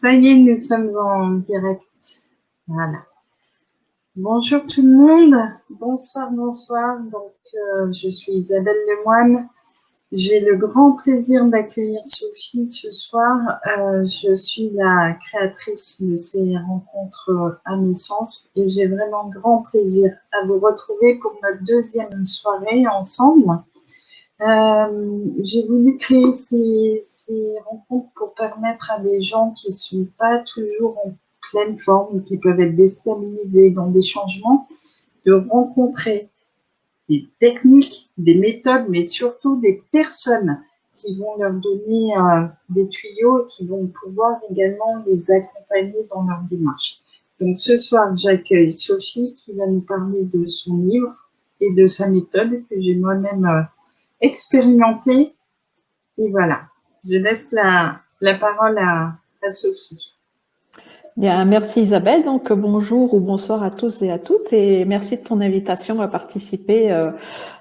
Ça y est, nous sommes en direct. Voilà. Bonjour tout le monde. Bonsoir, bonsoir. Donc, je suis Isabelle Lemoine. J'ai le grand plaisir d'accueillir Sophie ce soir. Je suis la créatrice de ces rencontres à mes sens et j'ai vraiment grand plaisir à vous retrouver pour notre deuxième soirée ensemble. J'ai voulu créer ces rencontres pour permettre à des gens qui ne sont pas toujours en pleine forme, qui peuvent être déstabilisés dans des changements, de rencontrer des techniques, des méthodes, mais surtout des personnes qui vont leur donner des tuyaux et qui vont pouvoir également les accompagner dans leur démarche. Donc ce soir, j'accueille Sophie qui va nous parler de son livre et de sa méthode que j'ai moi-même expérimenté. Et voilà, je laisse la parole à Sophie. Bien, merci Isabelle. Donc bonjour ou bonsoir à tous et à toutes et merci de ton invitation à participer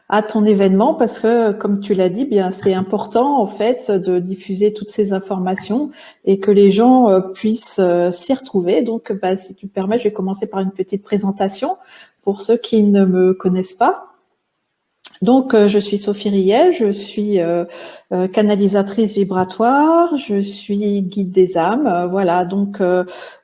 à ton événement parce que, comme tu l'as dit, bien c'est important en fait de diffuser toutes ces informations et que les gens puissent s'y retrouver. Donc, si tu me permets, je vais commencer par une petite présentation pour ceux qui ne me connaissent pas. Donc, je suis Sophie Riel, je suis canalisatrice vibratoire, je suis guide des âmes, voilà. Donc,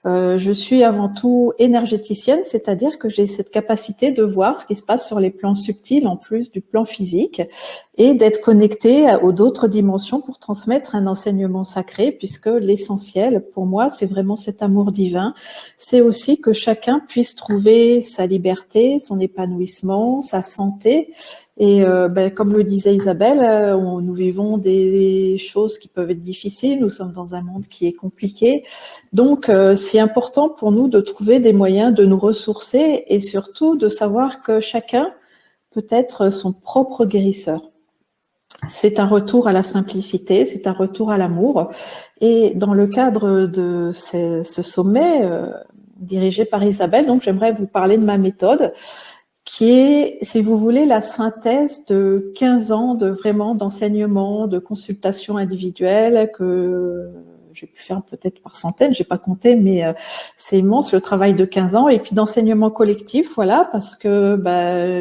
je suis avant tout énergéticienne, c'est-à-dire que j'ai cette capacité de voir ce qui se passe sur les plans subtils en plus du plan physique et d'être connectée aux d'autres dimensions pour transmettre un enseignement sacré, puisque l'essentiel pour moi, c'est vraiment cet amour divin. C'est aussi que chacun puisse trouver sa liberté, son épanouissement, sa santé. Et comme le disait Isabelle, nous vivons des choses qui peuvent être difficiles, nous sommes dans un monde qui est compliqué. Donc, c'est important pour nous de trouver des moyens de nous ressourcer et surtout de savoir que chacun peut être son propre guérisseur. C'est un retour à la simplicité, c'est un retour à l'amour. Et dans le cadre de ce sommet dirigé par Isabelle, donc j'aimerais vous parler de ma méthode qui est, si vous voulez, la synthèse de 15 ans d'enseignement, de consultation individuelle que j'ai pu faire peut-être par centaines, j'ai pas compté, mais c'est immense le travail de 15 ans. Et puis d'enseignement collectif, voilà, parce que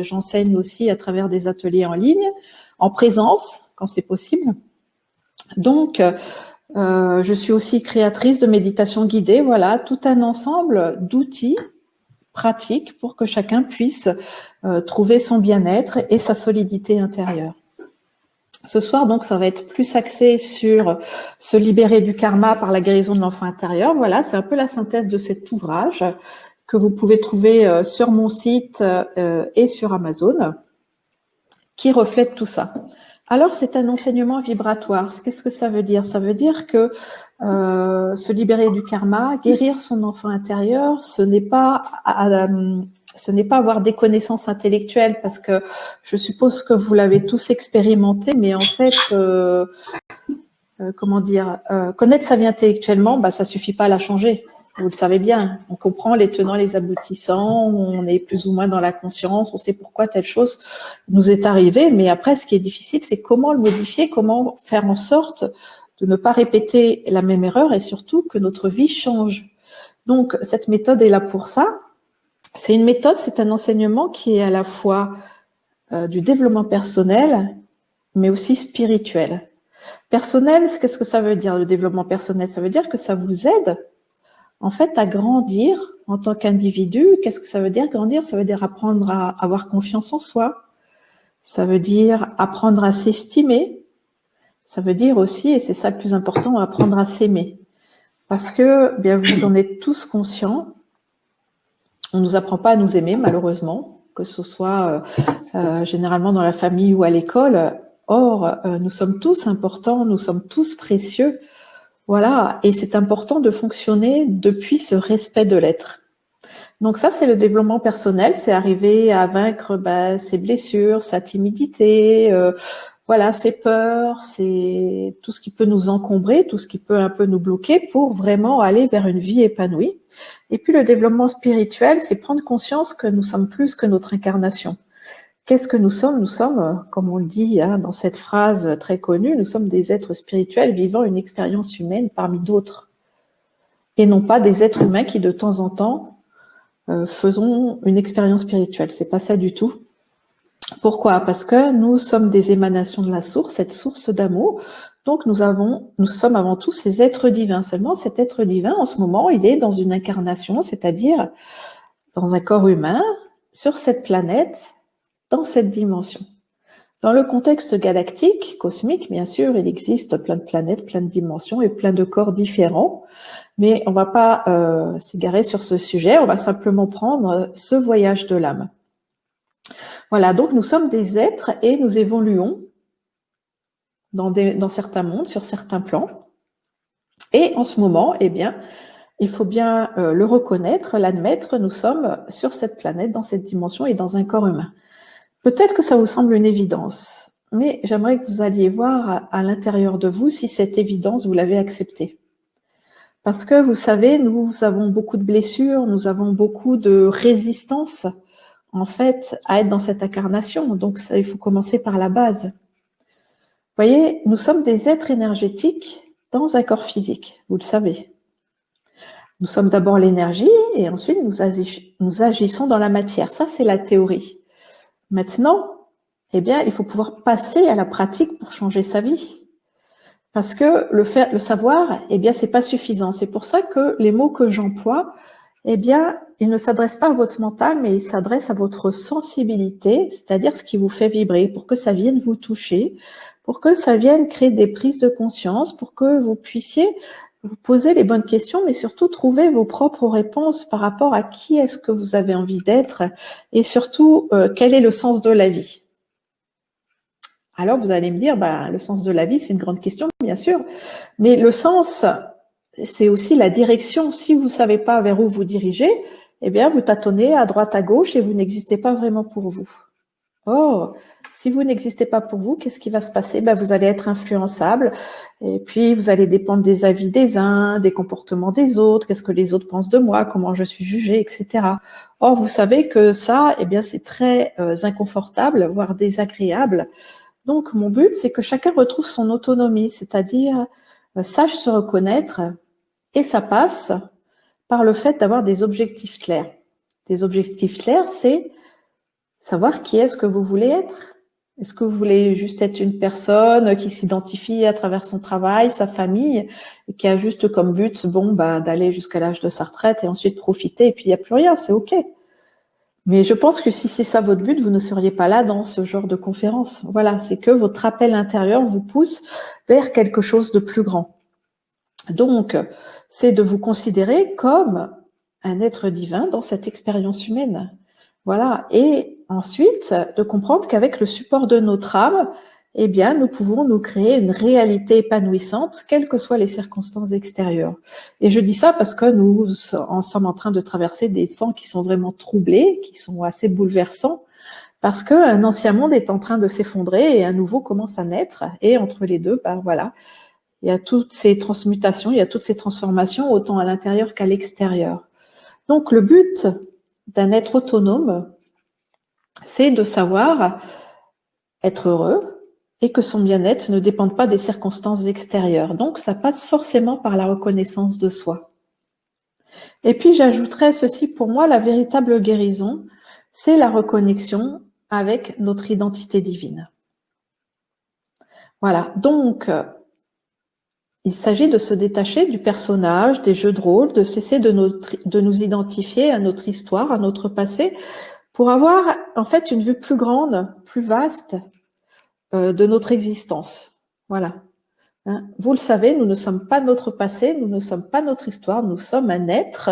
j'enseigne aussi à travers des ateliers en ligne, en présence, quand c'est possible. Donc, je suis aussi créatrice de méditation guidée, voilà, tout un ensemble d'outils pratiques pour que chacun puisse trouver son bien-être et sa solidité intérieure. Ce soir, donc, ça va être plus axé sur se libérer du karma par la guérison de l'enfant intérieur. Voilà, c'est un peu la synthèse de cet ouvrage que vous pouvez trouver sur mon site et sur Amazon, qui reflète tout ça. Alors, c'est un enseignement vibratoire. Qu'est-ce que ça veut dire? Ça veut dire que se libérer du karma, guérir son enfant intérieur, ce n'est pas avoir des connaissances intellectuelles, parce que je suppose que vous l'avez tous expérimenté, mais en fait, connaître sa vie intellectuellement, ça suffit pas à la changer. Vous le savez bien, on comprend les tenants, les aboutissants, on est plus ou moins dans la conscience, on sait pourquoi telle chose nous est arrivée, mais après, ce qui est difficile, c'est comment le modifier, comment faire en sorte de ne pas répéter la même erreur et surtout que notre vie change. Donc, cette méthode est là pour ça. C'est une méthode, c'est un enseignement qui est à la fois du développement personnel, mais aussi spirituel. Personnel, qu'est-ce que ça veut dire, le développement personnel? Ça veut dire que ça vous aide en fait à grandir en tant qu'individu. Qu'est-ce que ça veut dire grandir? Ça veut dire apprendre à avoir confiance en soi. Ça veut dire apprendre à s'estimer. Ça veut dire aussi, et c'est ça le plus important, apprendre à s'aimer. Parce que bien vous en êtes tous conscients, on ne nous apprend pas à nous aimer malheureusement, que ce soit généralement dans la famille ou à l'école. Or, nous sommes tous importants, nous sommes tous précieux. Voilà, et c'est important de fonctionner depuis ce respect de l'être. Donc ça, c'est le développement personnel, c'est arriver à vaincre ses blessures, sa timidité, voilà, ses peurs, c'est tout ce qui peut nous encombrer, tout ce qui peut un peu nous bloquer pour vraiment aller vers une vie épanouie. Et puis le développement spirituel, c'est prendre conscience que nous sommes plus que notre incarnation. Qu'est-ce que nous sommes? Nous sommes, comme on le dit dans cette phrase très connue, nous sommes des êtres spirituels vivant une expérience humaine parmi d'autres. et non pas des êtres humains qui de temps en temps faisons une expérience spirituelle. C'est pas ça du tout. Pourquoi? Parce que nous sommes des émanations de la source, cette source d'amour. Donc nous sommes avant tout ces êtres divins. Seulement cet être divin, en ce moment, il est dans une incarnation, c'est-à-dire dans un corps humain, sur cette planète, dans cette dimension. Dans le contexte galactique, cosmique, bien sûr, il existe plein de planètes, plein de dimensions et plein de corps différents. Mais on ne va pas s'égarer sur ce sujet, on va simplement prendre ce voyage de l'âme. Voilà, donc nous sommes des êtres et nous évoluons dans certains mondes, sur certains plans. Et en ce moment, eh bien, il faut bien le reconnaître, l'admettre, nous sommes sur cette planète, dans cette dimension et dans un corps humain. Peut-être que ça vous semble une évidence, mais j'aimerais que vous alliez voir à l'intérieur de vous si cette évidence, vous l'avez acceptée. Parce que vous savez, nous avons beaucoup de blessures, nous avons beaucoup de résistance, en fait, à être dans cette incarnation. Donc, ça, il faut commencer par la base. Vous voyez, nous sommes des êtres énergétiques dans un corps physique, vous le savez. Nous sommes d'abord l'énergie et ensuite nous agissons dans la matière. Ça, c'est la théorie. Maintenant, eh bien, il faut pouvoir passer à la pratique pour changer sa vie. Parce que le savoir, eh bien, c'est pas suffisant. C'est pour ça que les mots que j'emploie, eh bien, ils ne s'adressent pas à votre mental, mais ils s'adressent à votre sensibilité, c'est-à-dire ce qui vous fait vibrer, pour que ça vienne vous toucher, pour que ça vienne créer des prises de conscience, pour que vous puissiez vous poser les bonnes questions, mais surtout trouver vos propres réponses par rapport à qui est-ce que vous avez envie d'être et surtout quel est le sens de la vie. Alors vous allez me dire, le sens de la vie, c'est une grande question, bien sûr, mais le sens, c'est aussi la direction. Si vous ne savez pas vers où vous dirigez, eh bien vous tâtonnez à droite, à gauche et vous n'existez pas vraiment pour vous. Or, si vous n'existez pas pour vous, qu'est-ce qui va se passer? Vous allez être influençable et puis vous allez dépendre des avis des uns, des comportements des autres, qu'est-ce que les autres pensent de moi, comment je suis jugée, etc. Or, vous savez que ça, eh bien, c'est très inconfortable, voire désagréable. Donc, mon but, c'est que chacun retrouve son autonomie, c'est-à-dire sache se reconnaître et ça passe par le fait d'avoir des objectifs clairs. Des objectifs clairs, c'est savoir qui est-ce que vous voulez être. Est-ce que vous voulez juste être une personne qui s'identifie à travers son travail, sa famille, et qui a juste comme but, d'aller jusqu'à l'âge de sa retraite et ensuite profiter, et puis il n'y a plus rien, c'est OK. Mais je pense que si c'est ça votre but, vous ne seriez pas là dans ce genre de conférence. Voilà, c'est que votre appel intérieur vous pousse vers quelque chose de plus grand. Donc, c'est de vous considérer comme un être divin dans cette expérience humaine. Voilà, et ensuite, de comprendre qu'avec le support de notre âme, eh bien, nous pouvons nous créer une réalité épanouissante, quelles que soient les circonstances extérieures. Et je dis ça parce que nous en sommes en train de traverser des temps qui sont vraiment troublés, qui sont assez bouleversants, parce qu'un ancien monde est en train de s'effondrer et un nouveau commence à naître. Et entre les deux, voilà, il y a toutes ces transmutations, il y a toutes ces transformations, autant à l'intérieur qu'à l'extérieur. Donc, le but d'un être autonome, c'est de savoir être heureux et que son bien-être ne dépende pas des circonstances extérieures. Donc, ça passe forcément par la reconnaissance de soi. Et puis, j'ajouterais ceci, pour moi, la véritable guérison, c'est la reconnexion avec notre identité divine. Voilà, donc, il s'agit de se détacher du personnage, des jeux de rôle, de cesser de nous identifier à notre histoire, à notre passé, pour avoir en fait une vue plus grande, plus vaste de notre existence. Voilà. Vous le savez, nous ne sommes pas notre passé, nous ne sommes pas notre histoire, nous sommes un être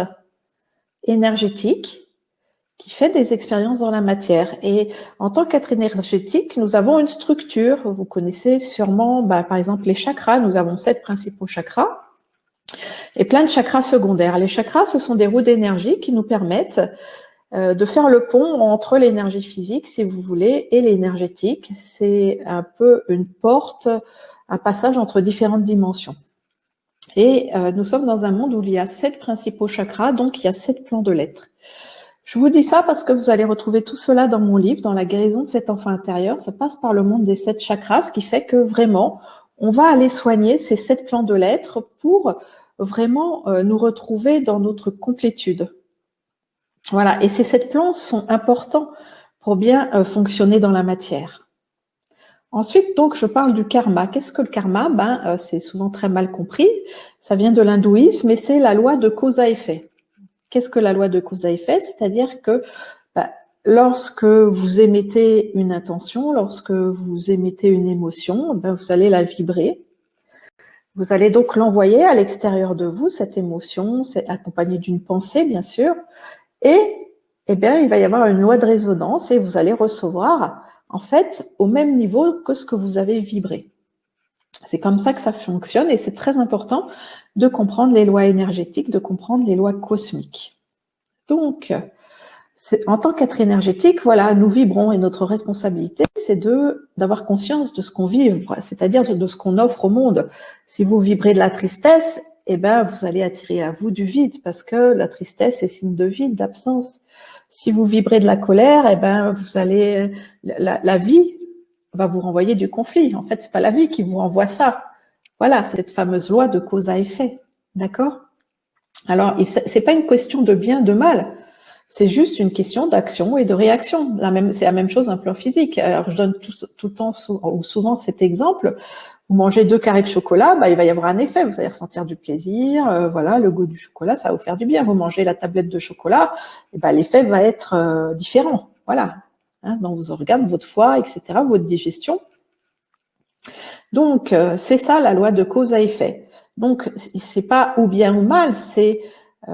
énergétique qui fait des expériences dans la matière. Et en tant qu'être énergétique, nous avons une structure. Vous connaissez sûrement, par exemple, les chakras. Nous avons 7 principaux chakras et plein de chakras secondaires. Les chakras, ce sont des roues d'énergie qui nous permettent de faire le pont entre l'énergie physique, si vous voulez, et l'énergétique. C'est un peu une porte, un passage entre différentes dimensions. Et nous sommes dans un monde où il y a 7 principaux chakras, donc il y a 7 plans de l'être. Je vous dis ça parce que vous allez retrouver tout cela dans mon livre, dans la guérison de cet enfant intérieur. Ça passe par le monde des 7 chakras, ce qui fait que vraiment, on va aller soigner ces 7 plans de l'être pour vraiment nous retrouver dans notre complétude. Voilà, et ces plans sont importants pour bien fonctionner dans la matière. Ensuite, donc, je parle du karma. Qu'est-ce que le karma? C'est souvent très mal compris. Ça vient de l'hindouisme et c'est la loi de cause à effet. Qu'est-ce que la loi de cause à effet? C'est-à-dire que lorsque vous émettez une intention, lorsque vous émettez une émotion, vous allez la vibrer. Vous allez donc l'envoyer à l'extérieur de vous, cette émotion, c'est accompagné d'une pensée, bien sûr. Et il va y avoir une loi de résonance et vous allez recevoir, en fait, au même niveau que ce que vous avez vibré. C'est comme ça que ça fonctionne et c'est très important de comprendre les lois énergétiques, de comprendre les lois cosmiques. Donc, en tant qu'être énergétique, voilà, nous vibrons et notre responsabilité, c'est d'avoir conscience de ce qu'on vibre, c'est-à-dire de ce qu'on offre au monde. Si vous vibrez de la tristesse, vous allez attirer à vous du vide parce que la tristesse est signe de vide, d'absence. Si vous vibrez de la colère, vous allez, la vie va vous renvoyer du conflit. En fait, c'est pas la vie qui vous renvoie ça. Voilà, cette fameuse loi de cause à effet. D'accord? Alors, c'est pas une question de bien, de mal. C'est juste une question d'action et de réaction. C'est la même chose d'un plan physique. Alors, je donne tout le temps ou souvent cet exemple. Vous mangez 2 carrés de chocolat, il va y avoir un effet. Vous allez ressentir du plaisir. Voilà, le goût du chocolat, ça va vous faire du bien. Vous mangez la tablette de chocolat, l'effet va être différent. Voilà, dans vos organes, votre foie, etc., votre digestion. Donc, c'est ça la loi de cause à effet. Donc, c'est pas ou bien ou mal, c'est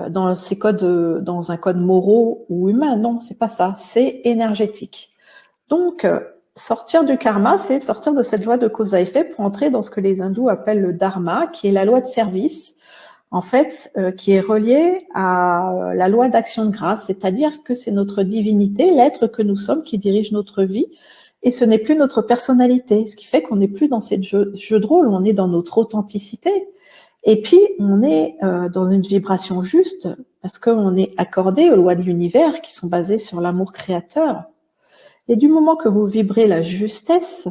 dans un code moraux ou humain. Non, c'est pas ça. C'est énergétique. Donc, sortir du karma, c'est sortir de cette loi de cause à effet pour entrer dans ce que les hindous appellent le dharma, qui est la loi de service, en fait, qui est reliée à la loi d'action de grâce, c'est-à-dire que c'est notre divinité, l'être que nous sommes, qui dirige notre vie, et ce n'est plus notre personnalité, ce qui fait qu'on n'est plus dans cette jeu de rôle, on est dans notre authenticité. Et puis, on est dans une vibration juste parce qu'on est accordé aux lois de l'univers qui sont basées sur l'amour créateur. Et du moment que vous vibrez la justesse,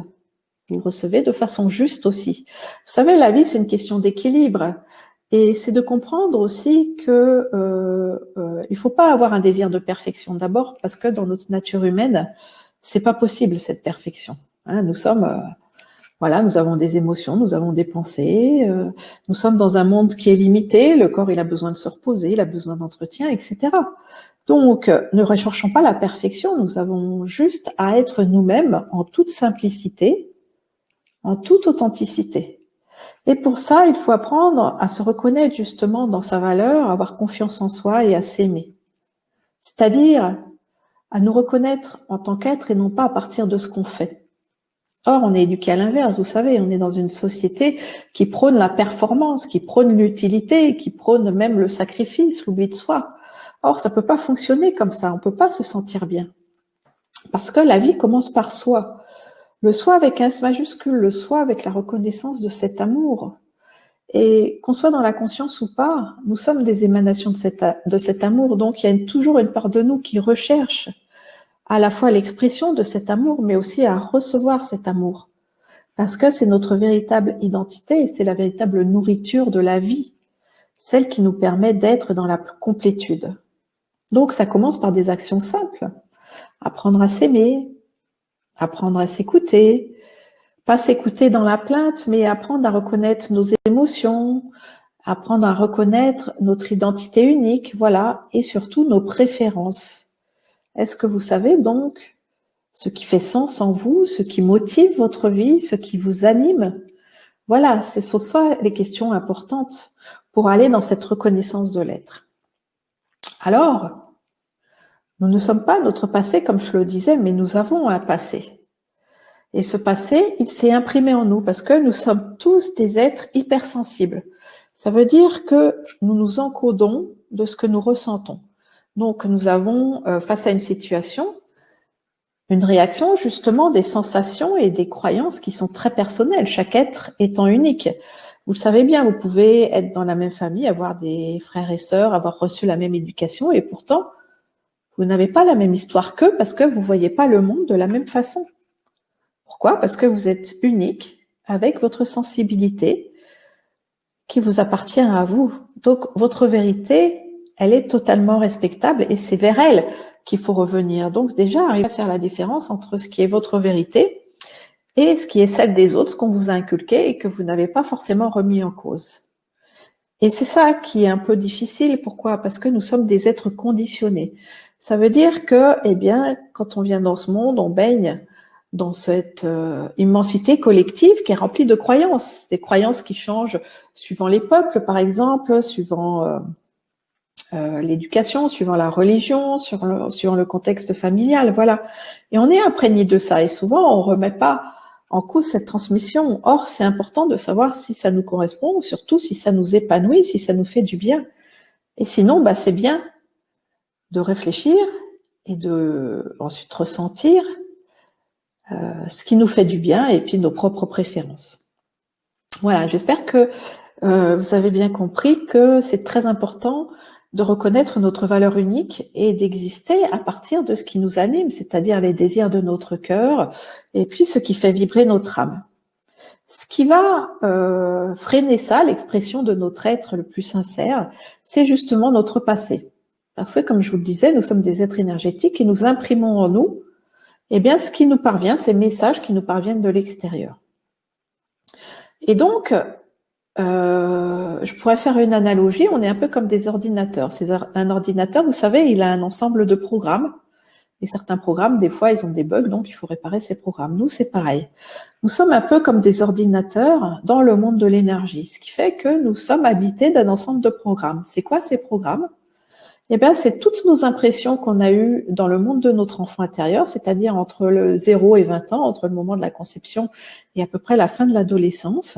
vous recevez de façon juste aussi. Vous savez, la vie, c'est une question d'équilibre. Et c'est de comprendre aussi que il faut pas avoir un désir de perfection. D'abord, parce que dans notre nature humaine, c'est pas possible cette perfection. Nous sommes... Voilà, nous avons des émotions, nous avons des pensées, nous sommes dans un monde qui est limité, le corps il a besoin de se reposer, il a besoin d'entretien, etc. Donc, ne recherchons pas la perfection, nous avons juste à être nous-mêmes en toute simplicité, en toute authenticité. Et pour ça, il faut apprendre à se reconnaître justement dans sa valeur, à avoir confiance en soi et à s'aimer. C'est-à-dire à nous reconnaître en tant qu'être et non pas à partir de ce qu'on fait. Or, on est éduqué à l'inverse, vous savez, on est dans une société qui prône la performance, qui prône l'utilité, qui prône même le sacrifice, l'oubli de soi. Or, ça peut pas fonctionner comme ça, on peut pas se sentir bien. Parce que la vie commence par soi. Le soi avec un S majuscule, le soi avec la reconnaissance de cet amour. Et qu'on soit dans la conscience ou pas, nous sommes des émanations de cet amour, donc il y a toujours une part de nous qui recherche à la fois l'expression de cet amour, mais aussi à recevoir cet amour. Parce que c'est notre véritable identité et c'est la véritable nourriture de la vie, celle qui nous permet d'être dans la complétude. Donc ça commence par des actions simples. Apprendre à s'aimer, apprendre à s'écouter, pas s'écouter dans la plainte, mais apprendre à reconnaître nos émotions, apprendre à reconnaître notre identité unique, voilà, et surtout nos préférences. Est-ce que vous savez donc ce qui fait sens en vous, ce qui motive votre vie, ce qui vous anime? Voilà, ce sont ça les questions importantes pour aller dans cette reconnaissance de l'être. Alors, nous ne sommes pas notre passé, comme je le disais, mais nous avons un passé. Et ce passé, il s'est imprimé en nous parce que nous sommes tous des êtres hypersensibles. Ça veut dire que nous nous encodons de ce que nous ressentons. Donc, nous avons, face à une situation, une réaction justement des sensations et des croyances qui sont très personnelles, chaque être étant unique. Vous le savez bien, vous pouvez être dans la même famille, avoir des frères et sœurs, avoir reçu la même éducation et pourtant, vous n'avez pas la même histoire qu'eux parce que vous ne voyez pas le monde de la même façon. Pourquoi? Parce que vous êtes unique avec votre sensibilité qui vous appartient à vous. Donc, votre vérité, elle est totalement respectable et c'est vers elle qu'il faut revenir. Donc, déjà, arriver à faire la différence entre ce qui est votre vérité et ce qui est celle des autres, ce qu'on vous a inculqué et que vous n'avez pas forcément remis en cause. Et c'est ça qui est un peu difficile. Pourquoi? Parce que nous sommes des êtres conditionnés. Ça veut dire que, eh bien, quand on vient dans ce monde, on baigne dans cette immensité collective qui est remplie de croyances. Des croyances qui changent suivant les peuples, par exemple, suivant l'éducation, suivant la religion, sur le contexte familial, voilà. Et on est imprégné de ça. Et souvent, on remet pas en cause cette transmission. Or, c'est important de savoir si ça nous correspond, surtout si ça nous épanouit, si ça nous fait du bien. Et sinon, bah, c'est bien de réfléchir et de ensuite ressentir ce qui nous fait du bien et puis nos propres préférences. Voilà, j'espère que vous avez bien compris que c'est très important de reconnaître notre valeur unique et d'exister à partir de ce qui nous anime, c'est-à-dire les désirs de notre cœur et puis ce qui fait vibrer notre âme. Ce qui va freiner ça, l'expression de notre être le plus sincère, c'est justement notre passé. Parce que, comme je vous le disais, nous sommes des êtres énergétiques et nous imprimons en nous, eh bien, ce qui nous parvient, ces messages qui nous parviennent de l'extérieur. Et donc, je pourrais faire une analogie, on est un peu comme des ordinateurs. Un ordinateur, vous savez, il a un ensemble de programmes. Et certains programmes, des fois, ils ont des bugs, donc il faut réparer ces programmes. Nous, c'est pareil. Nous sommes un peu comme des ordinateurs dans le monde de l'énergie, ce qui fait que nous sommes habités d'un ensemble de programmes. C'est quoi ces programmes? Eh bien, c'est toutes nos impressions qu'on a eues dans le monde de notre enfant intérieur, c'est-à-dire entre le 0 et 20 ans, entre le moment de la conception et à peu près la fin de l'adolescence.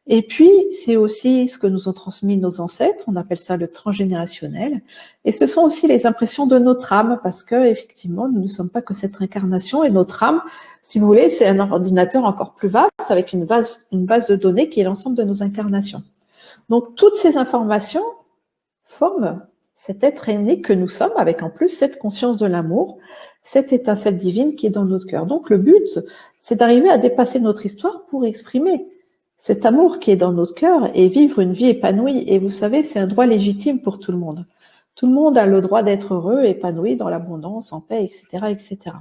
Et puis, c'est aussi ce que nous ont transmis nos ancêtres, on appelle ça le transgénérationnel. Et ce sont aussi les impressions de notre âme, parce que effectivement, nous ne sommes pas que cette incarnation, et notre âme, si vous voulez, c'est un ordinateur encore plus vaste, avec une base de données qui est l'ensemble de nos incarnations. Donc, toutes ces informations forment cet être unique que nous sommes, avec en plus cette conscience de l'amour, cette étincelle divine qui est dans notre cœur. Donc, le but, c'est d'arriver à dépasser notre histoire pour exprimer cet amour qui est dans notre cœur et vivre une vie épanouie. Et vous savez, c'est un droit légitime pour tout le monde. Tout le monde a le droit d'être heureux, épanoui, dans l'abondance, en paix, etc., etc.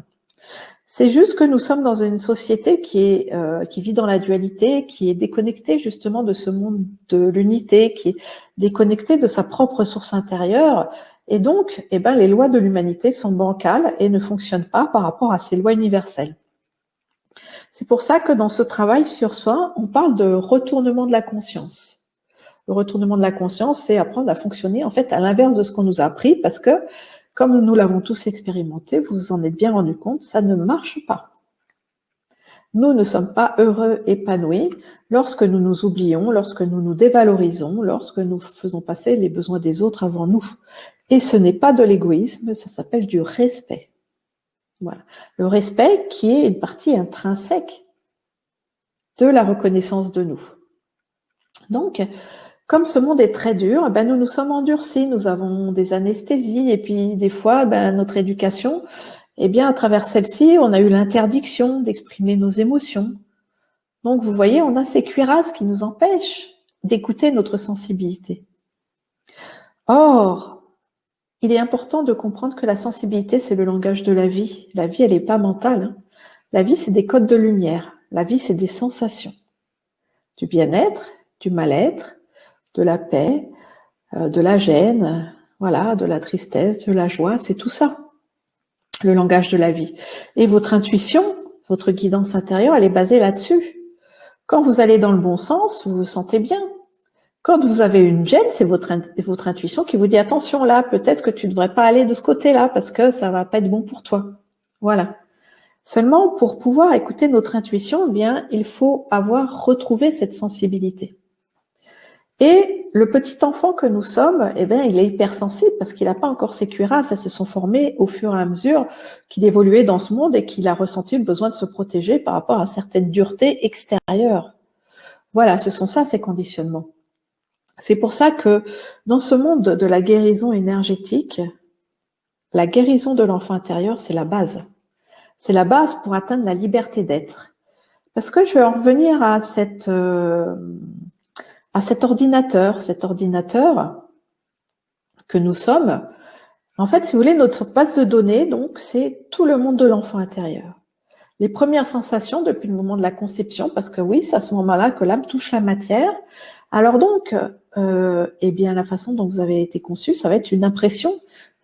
C'est juste que nous sommes dans une société qui vit dans la dualité, qui est déconnectée justement de ce monde de l'unité, qui est déconnectée de sa propre source intérieure. Et donc, eh ben, les lois de l'humanité sont bancales et ne fonctionnent pas par rapport à ces lois universelles. C'est pour ça que dans ce travail sur soi, on parle de retournement de la conscience. Le retournement de la conscience, c'est apprendre à fonctionner en fait à l'inverse de ce qu'on nous a appris, parce que comme nous l'avons tous expérimenté, vous vous en êtes bien rendu compte, ça ne marche pas. Nous ne sommes pas heureux, épanouis lorsque nous nous oublions, lorsque nous nous dévalorisons, lorsque nous faisons passer les besoins des autres avant nous. Et ce n'est pas de l'égoïsme, ça s'appelle du respect. Voilà. Le respect qui est une partie intrinsèque de la reconnaissance de nous. Donc, comme ce monde est très dur, ben nous nous sommes endurcis, nous avons des anesthésies et puis des fois, ben notre éducation, eh bien à travers celle-ci, on a eu l'interdiction d'exprimer nos émotions. Donc vous voyez, on a ces cuirasses qui nous empêchent d'écouter notre sensibilité. Or, il est important de comprendre que la sensibilité, c'est le langage de la vie. La vie, elle n'est pas mentale. Hein. La vie, c'est des codes de lumière. La vie, c'est des sensations. Du bien-être, du mal-être, de la paix, de la gêne, voilà, de la tristesse, de la joie, c'est tout ça, le langage de la vie. Et votre intuition, votre guidance intérieure, elle est basée là-dessus. Quand vous allez dans le bon sens, vous vous sentez bien. Quand vous avez une gêne, c'est votre intuition qui vous dit attention là, peut-être que tu ne devrais pas aller de ce côté-là parce que ça va pas être bon pour toi. Voilà. Seulement, pour pouvoir écouter notre intuition, eh bien, il faut avoir retrouvé cette sensibilité. Et le petit enfant que nous sommes, eh bien, il est hypersensible parce qu'il n'a pas encore ses cuirasses, elles se sont formées au fur et à mesure qu'il évoluait dans ce monde et qu'il a ressenti le besoin de se protéger par rapport à certaines duretés extérieures. Voilà, ce sont ça, ces conditionnements. C'est pour ça que dans ce monde de la guérison énergétique, la guérison de l'enfant intérieur, c'est la base. C'est la base pour atteindre la liberté d'être. Parce que je vais en revenir à à cet ordinateur que nous sommes. En fait, si vous voulez, notre base de données, donc, c'est tout le monde de l'enfant intérieur. Les premières sensations depuis le moment de la conception, parce que oui, c'est à ce moment-là que l'âme touche la matière. Alors donc, eh bien, la façon dont vous avez été conçu, ça va être une impression.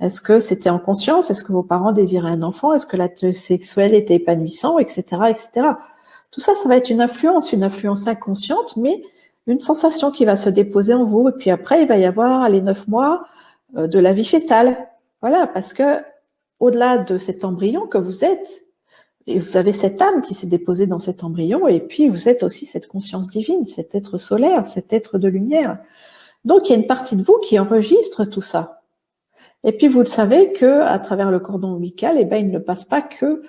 Est-ce que c'était en conscience? Est-ce que vos parents désiraient un enfant? Est-ce que l'acte sexuel était épanouissant, etc., etc. Tout ça, ça va être une influence inconsciente, mais une sensation qui va se déposer en vous. Et puis après, il va y avoir les 9 mois de la vie fétale. Voilà, parce que au-delà de cet embryon que vous êtes, et vous avez cette âme qui s'est déposée dans cet embryon, et puis vous êtes aussi cette conscience divine, cet être solaire, cet être de lumière. Donc il y a une partie de vous qui enregistre tout ça. Et puis vous le savez que à travers le cordon ombilical, eh ben, il ne passe pas que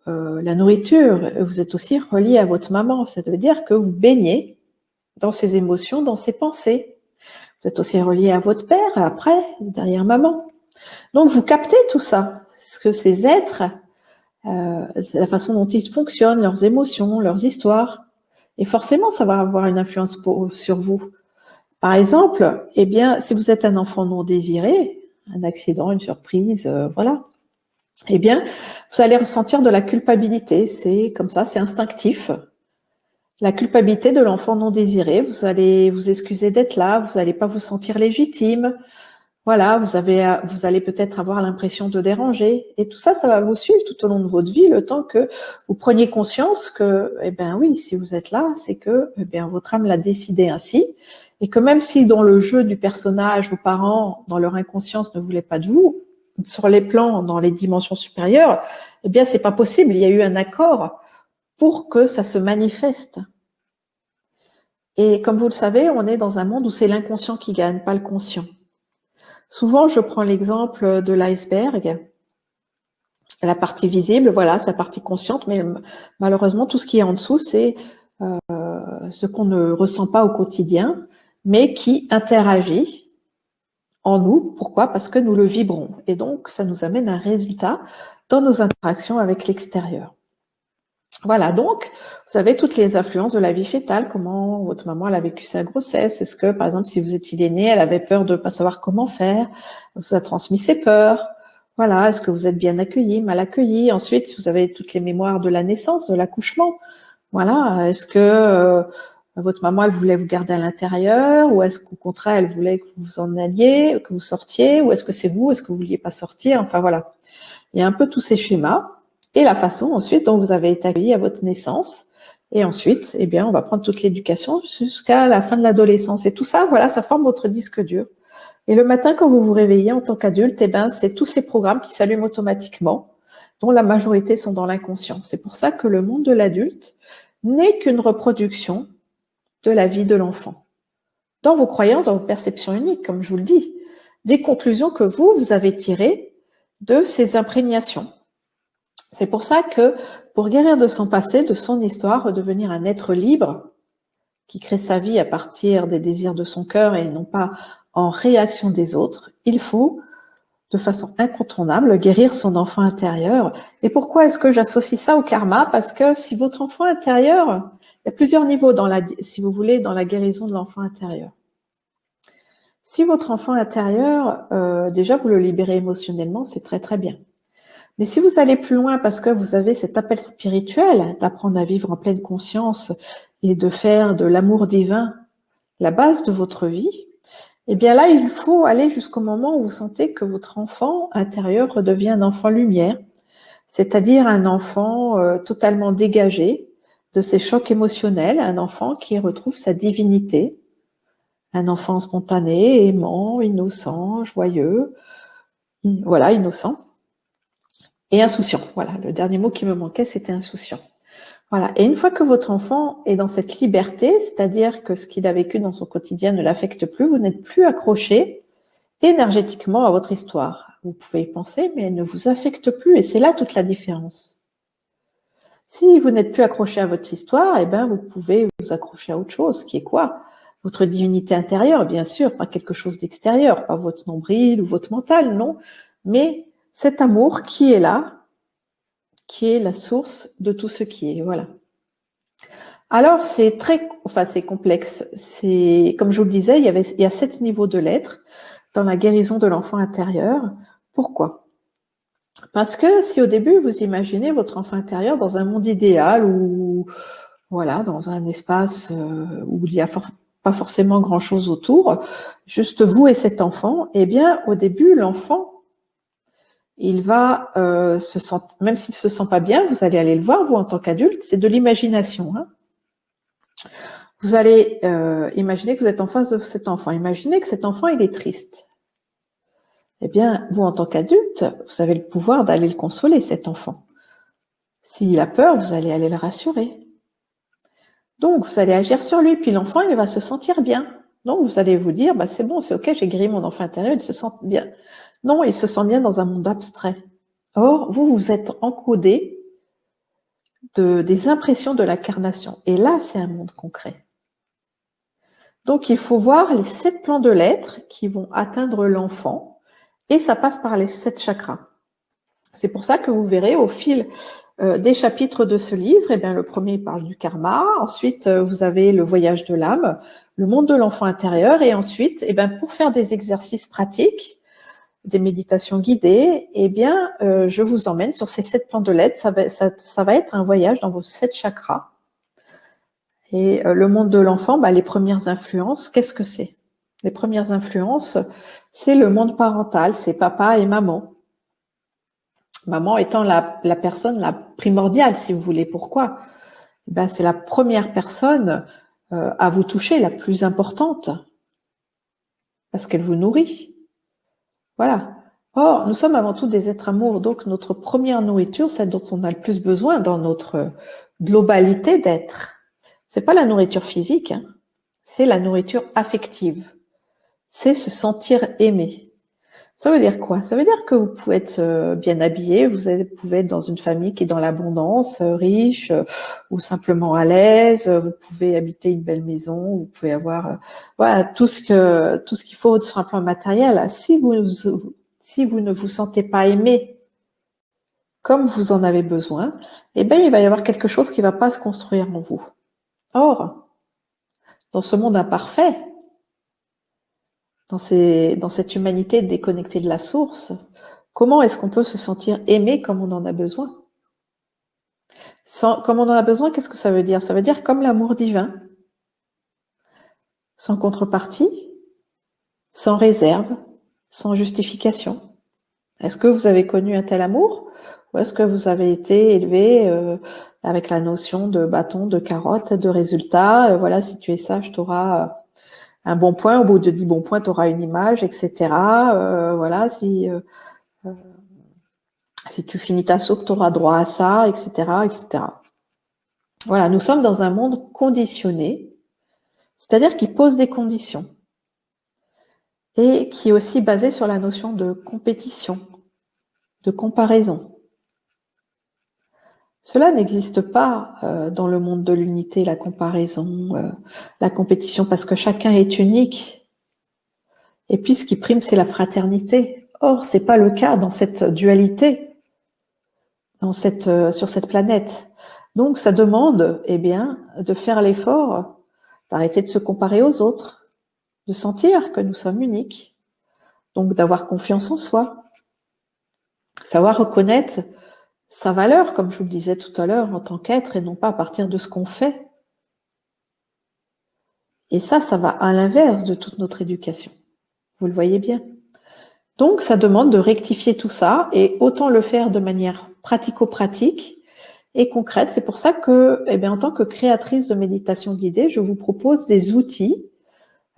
la nourriture. Vous êtes aussi relié à votre maman. Ça veut dire que vous baignez dans ses émotions, dans ses pensées. Vous êtes aussi relié à votre père, après, derrière maman. Donc vous captez tout ça, ce que ces êtres, la façon dont ils fonctionnent, leurs émotions, leurs histoires. Et forcément, ça va avoir une influence sur vous. Par exemple, eh bien, si vous êtes un enfant non désiré, un accident, une surprise, voilà, eh bien, vous allez ressentir de la culpabilité. C'est comme ça, c'est instinctif. La culpabilité de l'enfant non désiré. Vous allez vous excuser d'être là. Vous n'allez pas vous sentir légitime. Voilà, vous allez peut-être avoir l'impression de déranger. Et tout ça, ça va vous suivre tout au long de votre vie, le temps que vous preniez conscience que, eh ben oui, si vous êtes là, c'est que, eh bien, votre âme l'a décidé ainsi. Et que même si dans le jeu du personnage, vos parents, dans leur inconscience, ne voulaient pas de vous, sur les plans, dans les dimensions supérieures, eh bien, c'est pas possible. Il y a eu un accord pour que ça se manifeste. Et comme vous le savez, on est dans un monde où c'est l'inconscient qui gagne, pas le conscient. Souvent, je prends l'exemple de l'iceberg. La partie visible, voilà, c'est la partie consciente, mais malheureusement, tout ce qui est en dessous, c'est ce qu'on ne ressent pas au quotidien, mais qui interagit en nous. Pourquoi? Parce que nous le vibrons. Et donc, ça nous amène un résultat dans nos interactions avec l'extérieur. Voilà, donc, vous avez toutes les influences de la vie fétale, comment votre maman elle a vécu sa grossesse. Est-ce que, par exemple, si vous étiez né, elle avait peur de ne pas savoir comment faire, elle vous a transmis ses peurs. Voilà, est-ce que vous êtes bien accueilli, mal accueilli. Ensuite, vous avez toutes les mémoires de la naissance, de l'accouchement. Voilà, est-ce que votre maman, elle voulait vous garder à l'intérieur, ou est-ce qu'au contraire, elle voulait que vous en alliez, que vous sortiez, ou est-ce que c'est vous, est-ce que vous vouliez pas sortir. Enfin, voilà. Il y a un peu tous ces schémas. Et la façon ensuite dont vous avez été accueilli à votre naissance. Et ensuite, eh bien, on va prendre toute l'éducation jusqu'à la fin de l'adolescence. Et tout ça, voilà, ça forme votre disque dur. Et le matin, quand vous vous réveillez en tant qu'adulte, eh ben, c'est tous ces programmes qui s'allument automatiquement, dont la majorité sont dans l'inconscient. C'est pour ça que le monde de l'adulte n'est qu'une reproduction de la vie de l'enfant. Dans vos croyances, dans vos perceptions uniques, comme je vous le dis, des conclusions que vous avez tirées de ces imprégnations. C'est pour ça que pour guérir de son passé, de son histoire, redevenir un être libre qui crée sa vie à partir des désirs de son cœur et non pas en réaction des autres, il faut, de façon incontournable, guérir son enfant intérieur. Et pourquoi est-ce que j'associe ça au karma? Parce que si votre enfant intérieur, il y a plusieurs niveaux si vous voulez, dans la guérison de l'enfant intérieur. Si votre enfant intérieur, déjà vous le libérez émotionnellement, c'est très très bien. Mais si vous allez plus loin parce que vous avez cet appel spirituel d'apprendre à vivre en pleine conscience et de faire de l'amour divin la base de votre vie, eh bien là, il faut aller jusqu'au moment où vous sentez que votre enfant intérieur redevient un enfant lumière, c'est-à-dire un enfant totalement dégagé de ses chocs émotionnels, un enfant qui retrouve sa divinité, un enfant spontané, aimant, innocent, joyeux, voilà, innocent. Et insouciant. Voilà, le dernier mot qui me manquait, c'était insouciant. Voilà. Et une fois que votre enfant est dans cette liberté, c'est-à-dire que ce qu'il a vécu dans son quotidien ne l'affecte plus, vous n'êtes plus accroché énergétiquement à votre histoire. Vous pouvez y penser, mais elle ne vous affecte plus. Et c'est là toute la différence. Si vous n'êtes plus accroché à votre histoire, eh ben, vous pouvez vous accrocher à autre chose, qui est quoi? Votre divinité intérieure, bien sûr, pas quelque chose d'extérieur, pas votre nombril ou votre mental, non, mais cet amour qui est là, qui est la source de tout ce qui est, voilà. Alors, c'est c'est complexe. C'est, comme je vous le disais, il y a 7 niveaux de l'être dans la guérison de l'enfant intérieur. Pourquoi? Parce que si au début, vous imaginez votre enfant intérieur dans un monde idéal ou, voilà, dans un espace où il n'y a pas forcément grand-chose autour, juste vous et cet enfant, eh bien, au début, l'enfant, il va se sentir, même s'il se sent pas bien, vous allez aller le voir, vous en tant qu'adulte, c'est de l'imagination. Hein. Vous allez imaginer que vous êtes en face de cet enfant. Imaginez que cet enfant, il est triste. Eh bien, vous, en tant qu'adulte, vous avez le pouvoir d'aller le consoler, cet enfant. S'il a peur, vous allez aller le rassurer. Donc, vous allez agir sur lui, puis l'enfant, il va se sentir bien. Donc, vous allez vous dire, bah, c'est bon, c'est ok, j'ai guéri mon enfant intérieur, il se sent bien. Non, il se sent bien dans un monde abstrait. Or, vous êtes encodé des impressions de l'incarnation. Et là, c'est un monde concret. Donc, il faut voir les 7 plans de l'être qui vont atteindre l'enfant, et ça passe par les 7 chakras. C'est pour ça que vous verrez au fil des chapitres de ce livre, eh bien, le premier parle du karma, ensuite vous avez le voyage de l'âme, le monde de l'enfant intérieur, et ensuite, eh bien, pour faire des exercices pratiques, des méditations guidées, eh bien, je vous emmène sur ces 7 plans de l'être. Ça va être un voyage dans vos 7 chakras. Et le monde de l'enfant, bah, les premières influences, qu'est-ce que c'est? Les premières influences, c'est le monde parental, c'est papa et maman. Maman étant la personne la primordiale, si vous voulez. Pourquoi? Ben, c'est la première personne à vous toucher, la plus importante, parce qu'elle vous nourrit. Voilà. Or, nous sommes avant tout des êtres amour, donc notre première nourriture, celle dont on a le plus besoin dans notre globalité d'être. C'est pas la nourriture physique, hein, c'est la nourriture affective. C'est se sentir aimé. Ça veut dire quoi? Ça veut dire que vous pouvez être bien habillé, vous pouvez être dans une famille qui est dans l'abondance, riche, ou simplement à l'aise, vous pouvez habiter une belle maison, vous pouvez avoir voilà, tout ce qu'il faut sur un plan matériel. Si vous ne vous sentez pas aimé comme vous en avez besoin, eh bien, il va y avoir quelque chose qui ne va pas se construire en vous. Or, dans ce monde imparfait, dans cette humanité déconnectée de la source, comment est-ce qu'on peut se sentir aimé comme on en a besoin? Comme on en a besoin, qu'est-ce que ça veut dire? Ça veut dire comme l'amour divin, sans contrepartie, sans réserve, sans justification. Est-ce que vous avez connu un tel amour? Ou est-ce que vous avez été élevé avec la notion de bâton, de carotte, de résultat? Voilà, si tu es sage, tu auras un bon point, au bout de 10 bons points, tu auras une image, etc. Voilà, si tu finis ta soupe, tu auras droit à ça, etc., etc. Voilà, nous sommes dans un monde conditionné, c'est-à-dire qui pose des conditions et qui est aussi basé sur la notion de compétition, de comparaison. Cela n'existe pas dans le monde de l'unité, la comparaison, la compétition, parce que chacun est unique. Et puis, ce qui prime, c'est la fraternité. Or, c'est pas le cas dans cette dualité, sur cette planète. Donc, ça demande, eh bien, de faire l'effort d'arrêter de se comparer aux autres, de sentir que nous sommes uniques, donc d'avoir confiance en soi, savoir reconnaître sa valeur, comme je vous le disais tout à l'heure, en tant qu'être et non pas à partir de ce qu'on fait. Et ça va à l'inverse de toute notre éducation. Vous le voyez bien. Donc, ça demande de rectifier tout ça et autant le faire de manière pratico-pratique et concrète. C'est pour ça que, eh bien, en tant que créatrice de méditation guidée, je vous propose des outils,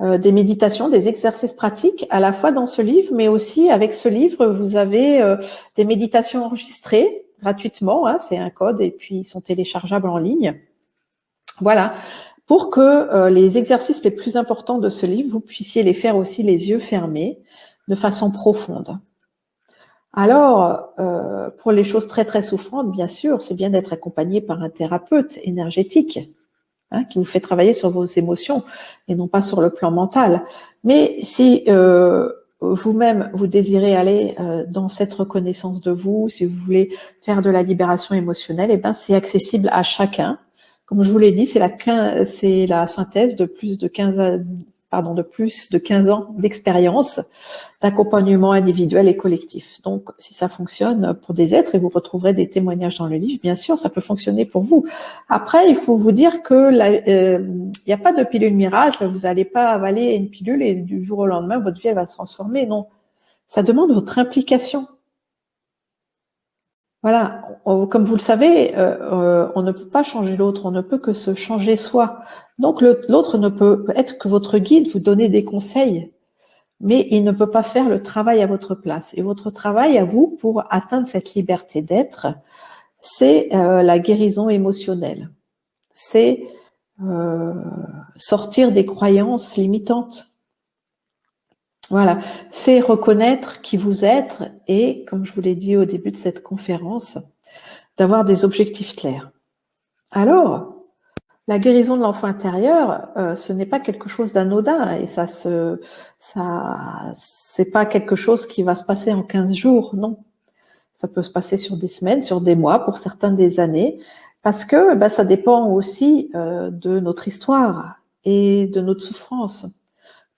des méditations, des exercices pratiques, à la fois dans ce livre, mais aussi avec ce livre, vous avez des méditations enregistrées gratuitement, hein, c'est un code et puis ils sont téléchargeables en ligne. Voilà, pour que les exercices les plus importants de ce livre, vous puissiez les faire aussi les yeux fermés, de façon profonde. Alors, pour les choses très très souffrantes, bien sûr, c'est bien d'être accompagné par un thérapeute énergétique, hein, qui vous fait travailler sur vos émotions et non pas sur le plan mental. Mais si vous-même, vous désirez aller dans cette reconnaissance de vous, si vous voulez faire de la libération émotionnelle, eh ben, c'est accessible à chacun. Comme je vous l'ai dit, c'est la synthèse de plus de 15 ans d'expérience d'accompagnement individuel et collectif. Donc, si ça fonctionne pour des êtres, et vous retrouverez des témoignages dans le livre, bien sûr, ça peut fonctionner pour vous. Après, il faut vous dire que il n'y a pas de pilule miracle. Vous n'allez pas avaler une pilule et du jour au lendemain, votre vie elle va se transformer. Non, ça demande votre implication. Voilà, comme vous le savez, on ne peut pas changer l'autre, on ne peut que se changer soi. Donc l'autre ne peut être que votre guide, vous donner des conseils, mais il ne peut pas faire le travail à votre place. Et votre travail à vous, pour atteindre cette liberté d'être, c'est la guérison émotionnelle. C'est sortir des croyances limitantes. Voilà, c'est reconnaître qui vous êtes et, comme je vous l'ai dit au début de cette conférence, d'avoir des objectifs clairs. Alors, la guérison de l'enfant intérieur, ce n'est pas quelque chose d'anodin et c'est pas quelque chose qui va se passer en 15 jours, non. Ça peut se passer sur des semaines, sur des mois, pour certains des années, parce que ça dépend aussi de notre histoire et de notre souffrance.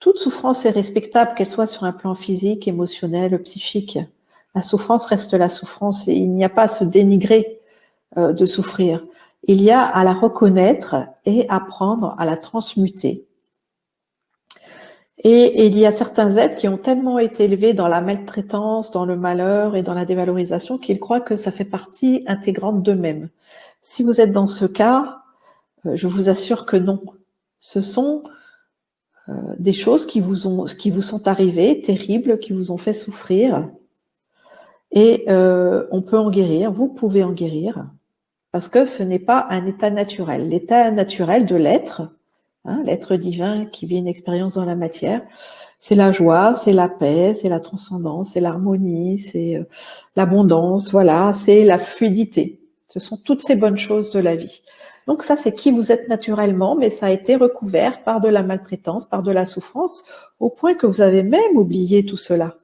Toute souffrance est respectable, qu'elle soit sur un plan physique, émotionnel, psychique. La souffrance reste la souffrance et il n'y a pas à se dénigrer de souffrir. Il y a à la reconnaître et apprendre à la transmuter. Et il y a certains êtres qui ont tellement été élevés dans la maltraitance, dans le malheur et dans la dévalorisation qu'ils croient que ça fait partie intégrante d'eux-mêmes. Si vous êtes dans ce cas, je vous assure que non. Ce sont des choses qui vous sont arrivées, terribles, qui vous ont fait souffrir. Et on peut en guérir, vous pouvez en guérir, parce que ce n'est pas un état naturel. L'état naturel de l'être, l'être divin qui vit une expérience dans la matière, c'est la joie, c'est la paix, c'est la transcendance, c'est l'harmonie, c'est l'abondance, voilà, c'est la fluidité. Ce sont toutes ces bonnes choses de la vie. Donc ça, c'est qui vous êtes naturellement, mais ça a été recouvert par de la maltraitance, par de la souffrance, au point que vous avez même oublié tout cela.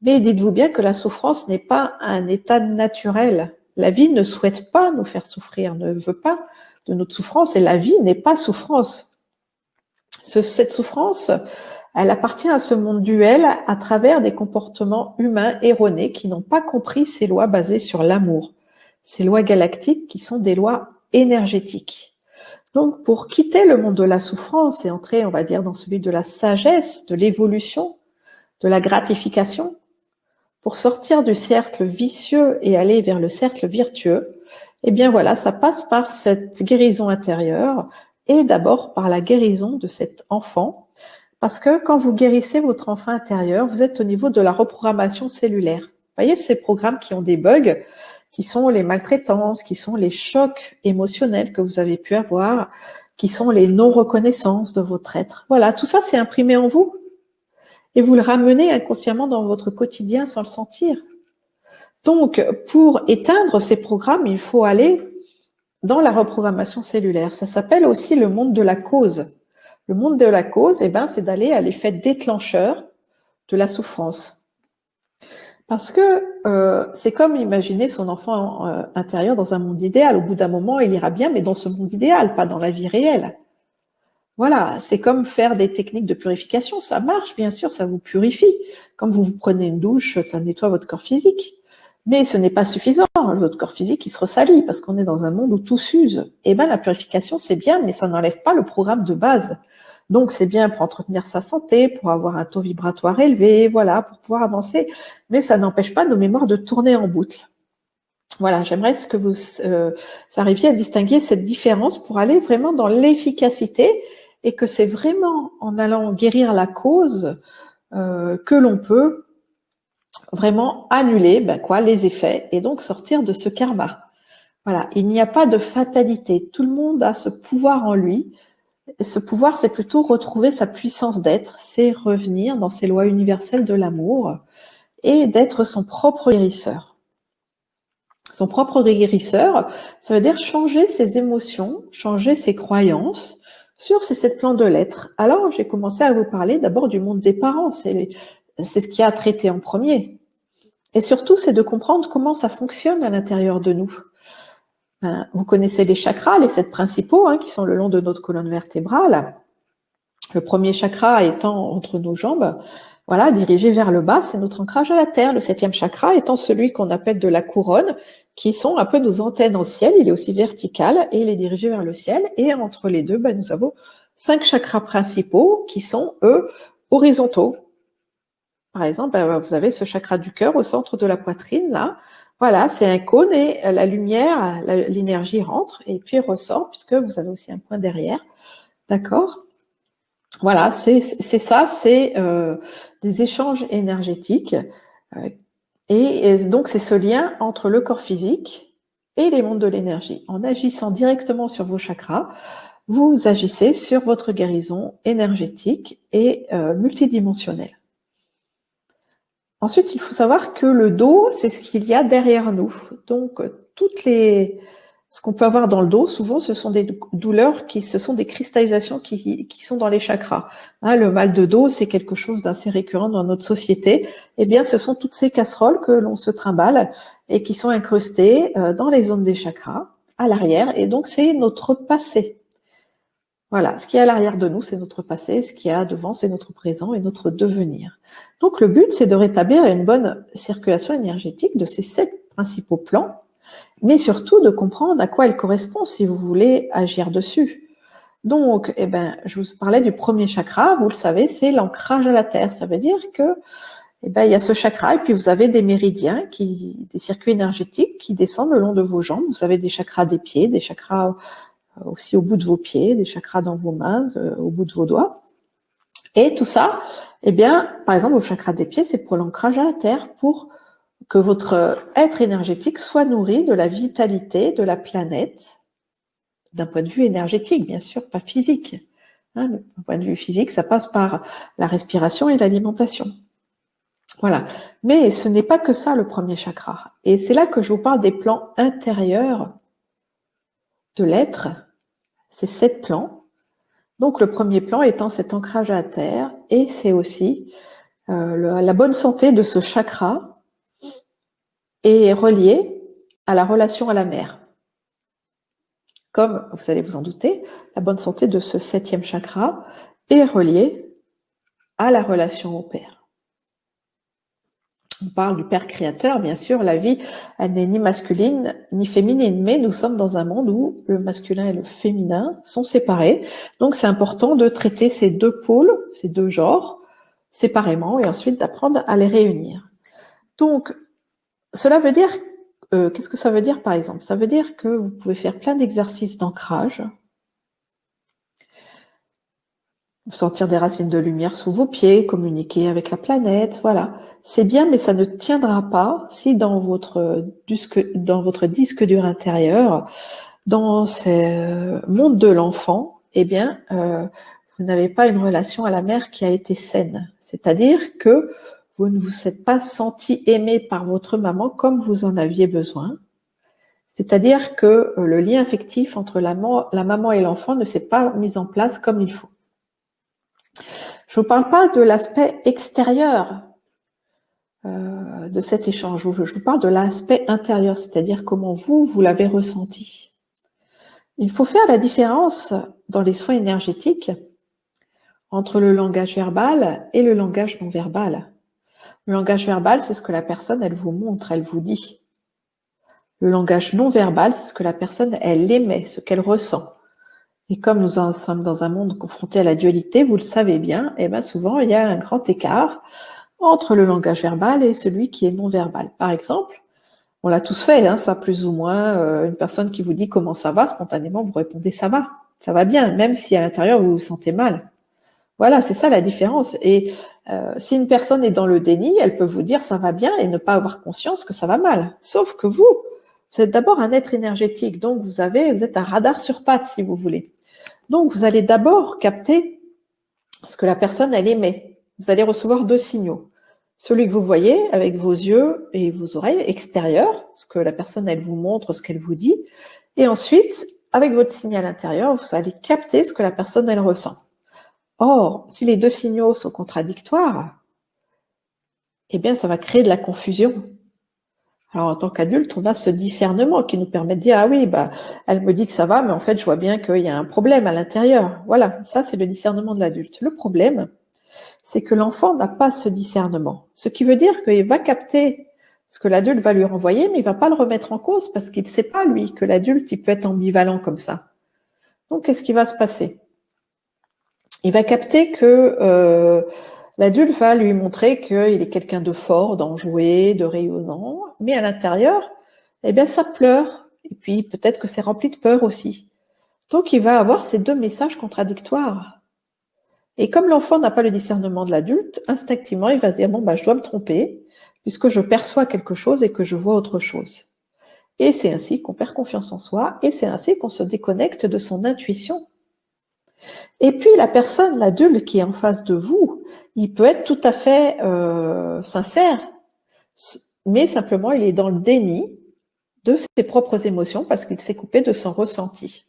Mais dites-vous bien que la souffrance n'est pas un état naturel. La vie ne souhaite pas nous faire souffrir, ne veut pas de notre souffrance, et la vie n'est pas souffrance. Cette souffrance, elle appartient à ce monde duel à travers des comportements humains erronés qui n'ont pas compris ces lois basées sur l'amour, ces lois galactiques qui sont des lois énergétique. Donc, pour quitter le monde de la souffrance et entrer, on va dire, dans celui de la sagesse, de l'évolution, de la gratification, pour sortir du cercle vicieux et aller vers le cercle vertueux, eh bien voilà, ça passe par cette guérison intérieure et d'abord par la guérison de cet enfant, parce que quand vous guérissez votre enfant intérieur, vous êtes au niveau de la reprogrammation cellulaire. Vous voyez ces programmes qui ont des bugs, qui sont les maltraitances, qui sont les chocs émotionnels que vous avez pu avoir, qui sont les non-reconnaissances de votre être. Voilà, tout ça c'est imprimé en vous et vous le ramenez inconsciemment dans votre quotidien sans le sentir. Donc, pour éteindre ces programmes, il faut aller dans la reprogrammation cellulaire. Ça s'appelle aussi le monde de la cause. Le monde de la cause, c'est d'aller à l'effet déclencheur de la souffrance. Parce que c'est comme imaginer son enfant intérieur dans un monde idéal. Au bout d'un moment, il ira bien, mais dans ce monde idéal, pas dans la vie réelle. Voilà, c'est comme faire des techniques de purification. Ça marche, bien sûr, ça vous purifie. Comme vous prenez une douche, ça nettoie votre corps physique. Mais ce n'est pas suffisant. Votre corps physique, il se ressalit parce qu'on est dans un monde où tout s'use. La purification, c'est bien, mais ça n'enlève pas le programme de base. Donc, c'est bien pour entretenir sa santé, pour avoir un taux vibratoire élevé, voilà, pour pouvoir avancer. Mais ça n'empêche pas nos mémoires de tourner en boucle. Voilà, j'aimerais que vous arriviez à distinguer cette différence pour aller vraiment dans l'efficacité et que c'est vraiment en allant guérir la cause que l'on peut vraiment annuler les effets et donc sortir de ce karma. Voilà, il n'y a pas de fatalité. Tout le monde a ce pouvoir en lui. Et ce pouvoir, c'est plutôt retrouver sa puissance d'être, c'est revenir dans ces lois universelles de l'amour et d'être son propre guérisseur. Son propre guérisseur, ça veut dire changer ses émotions, changer ses croyances sur ces 7 plans de l'être. Alors, j'ai commencé à vous parler d'abord du monde des parents, c'est ce qui a traité en premier. Et surtout, c'est de comprendre comment ça fonctionne à l'intérieur de nous. Vous connaissez les chakras, les 7 principaux qui sont le long de notre colonne vertébrale. Le premier chakra étant entre nos jambes, voilà, dirigé vers le bas, c'est notre ancrage à la terre. Le 7e chakra étant celui qu'on appelle de la couronne, qui sont un peu nos antennes au ciel. Il est aussi vertical et il est dirigé vers le ciel. Et entre les deux, nous avons 5 chakras principaux qui sont, eux, horizontaux. Par exemple, vous avez ce chakra du cœur au centre de la poitrine, là. Voilà, c'est un cône et la lumière, l'énergie rentre et puis ressort puisque vous avez aussi un point derrière. D'accord ? Voilà, c'est ça, c'est des échanges énergétiques. Et donc, c'est ce lien entre le corps physique et les mondes de l'énergie. En agissant directement sur vos chakras, vous agissez sur votre guérison énergétique et multidimensionnelle. Ensuite, il faut savoir que le dos, c'est ce qu'il y a derrière nous. Donc, ce qu'on peut avoir dans le dos, souvent, ce sont des douleurs ce sont des cristallisations qui sont dans les chakras. Le mal de dos, c'est quelque chose d'assez récurrent dans notre société. Eh bien, ce sont toutes ces casseroles que l'on se trimballe et qui sont incrustées dans les zones des chakras, à l'arrière. Et donc, c'est notre passé. Voilà, ce qui est à l'arrière de nous, c'est notre passé, ce qui est à devant, c'est notre présent et notre devenir. Donc le but, c'est de rétablir une bonne circulation énergétique de ces 7 principaux plans, mais surtout de comprendre à quoi elle correspond si vous voulez agir dessus. Donc, je vous parlais du premier chakra, vous le savez, c'est l'ancrage à la terre. Ça veut dire que, il y a ce chakra et puis vous avez des méridiens, des circuits énergétiques qui descendent le long de vos jambes. Vous avez des chakras des pieds, des chakras aussi au bout de vos pieds, des chakras dans vos mains, au bout de vos doigts. Et tout ça, par exemple, vos chakras des pieds, c'est pour l'ancrage à la terre, pour que votre être énergétique soit nourri de la vitalité de la planète, d'un point de vue énergétique, bien sûr, pas physique. D'un point de vue physique, ça passe par la respiration et l'alimentation. Voilà. Mais ce n'est pas que ça, le premier chakra. Et c'est là que je vous parle des plans intérieurs de l'être, ces 7 plans. Donc le premier plan étant cet ancrage à la terre, et c'est aussi la bonne santé de ce chakra est reliée à la relation à la mer. Comme vous allez vous en douter, la bonne santé de ce 7e chakra est reliée à la relation au Père. On parle du Père créateur, bien sûr, la vie, elle n'est ni masculine ni féminine, mais nous sommes dans un monde où le masculin et le féminin sont séparés. Donc c'est important de traiter ces 2 pôles, ces 2 genres, séparément et ensuite d'apprendre à les réunir. Donc, cela veut dire, qu'est-ce que ça veut dire par exemple? Ça veut dire que vous pouvez faire plein d'exercices d'ancrage, sentir des racines de lumière sous vos pieds, communiquer avec la planète, voilà. C'est bien, mais ça ne tiendra pas si dans votre disque dur intérieur, dans ce monde de l'enfant, vous n'avez pas une relation à la mère qui a été saine. C'est-à-dire que vous ne vous êtes pas senti aimé par votre maman comme vous en aviez besoin. C'est-à-dire que le lien affectif entre la maman et l'enfant ne s'est pas mis en place comme il faut. Je ne vous parle pas de l'aspect extérieur de cet échange. Je vous parle de l'aspect intérieur, c'est-à-dire comment vous l'avez ressenti. Il faut faire la différence dans les soins énergétiques entre le langage verbal et le langage non verbal. Le langage verbal, c'est ce que la personne, elle vous montre, elle vous dit. Le langage non verbal, c'est ce que la personne, elle émet, ce qu'elle ressent. Et comme nous en sommes dans un monde confronté à la dualité, vous le savez bien, souvent, il y a un grand écart entre le langage verbal et celui qui est non verbal. Par exemple, on l'a tous fait, ça plus ou moins, une personne qui vous dit comment ça va, spontanément, vous répondez ça va bien, même si à l'intérieur, vous vous sentez mal. Voilà, c'est ça la différence. Et si une personne est dans le déni, elle peut vous dire ça va bien et ne pas avoir conscience que ça va mal. Sauf que vous êtes d'abord un être énergétique, donc vous êtes un radar sur pattes, si vous voulez. Donc, vous allez d'abord capter ce que la personne, elle émet. Vous allez recevoir 2 signaux. Celui que vous voyez avec vos yeux et vos oreilles extérieures, ce que la personne, elle vous montre, ce qu'elle vous dit. Et ensuite, avec votre signal intérieur, vous allez capter ce que la personne, elle ressent. Or, si les 2 signaux sont contradictoires, ça va créer de la confusion. Alors, en tant qu'adulte, on a ce discernement qui nous permet de dire, ah oui, bah, elle me dit que ça va, mais en fait, je vois bien qu'il y a un problème à l'intérieur. Voilà, ça, c'est le discernement de l'adulte. Le problème, c'est que l'enfant n'a pas ce discernement. Ce qui veut dire qu'il va capter ce que l'adulte va lui renvoyer, mais il va pas le remettre en cause parce qu'il ne sait pas, lui, que l'adulte, il peut être ambivalent comme ça. Donc, qu'est-ce qui va se passer? Il va capter que l'adulte va lui montrer qu'il est quelqu'un de fort, d'enjoué, de rayonnant, mais à l'intérieur, eh bien, ça pleure. Et puis, peut-être que c'est rempli de peur aussi. Donc, il va avoir ces deux messages contradictoires. Et comme l'enfant n'a pas le discernement de l'adulte, instinctivement, il va se dire, bon, bah, je dois me tromper, puisque je perçois quelque chose et que je vois autre chose. Et c'est ainsi qu'on perd confiance en soi, et c'est ainsi qu'on se déconnecte de son intuition. Et puis, la personne, l'adulte qui est en face de vous, il peut être tout à fait sincère, mais simplement, il est dans le déni de ses propres émotions parce qu'il s'est coupé de son ressenti.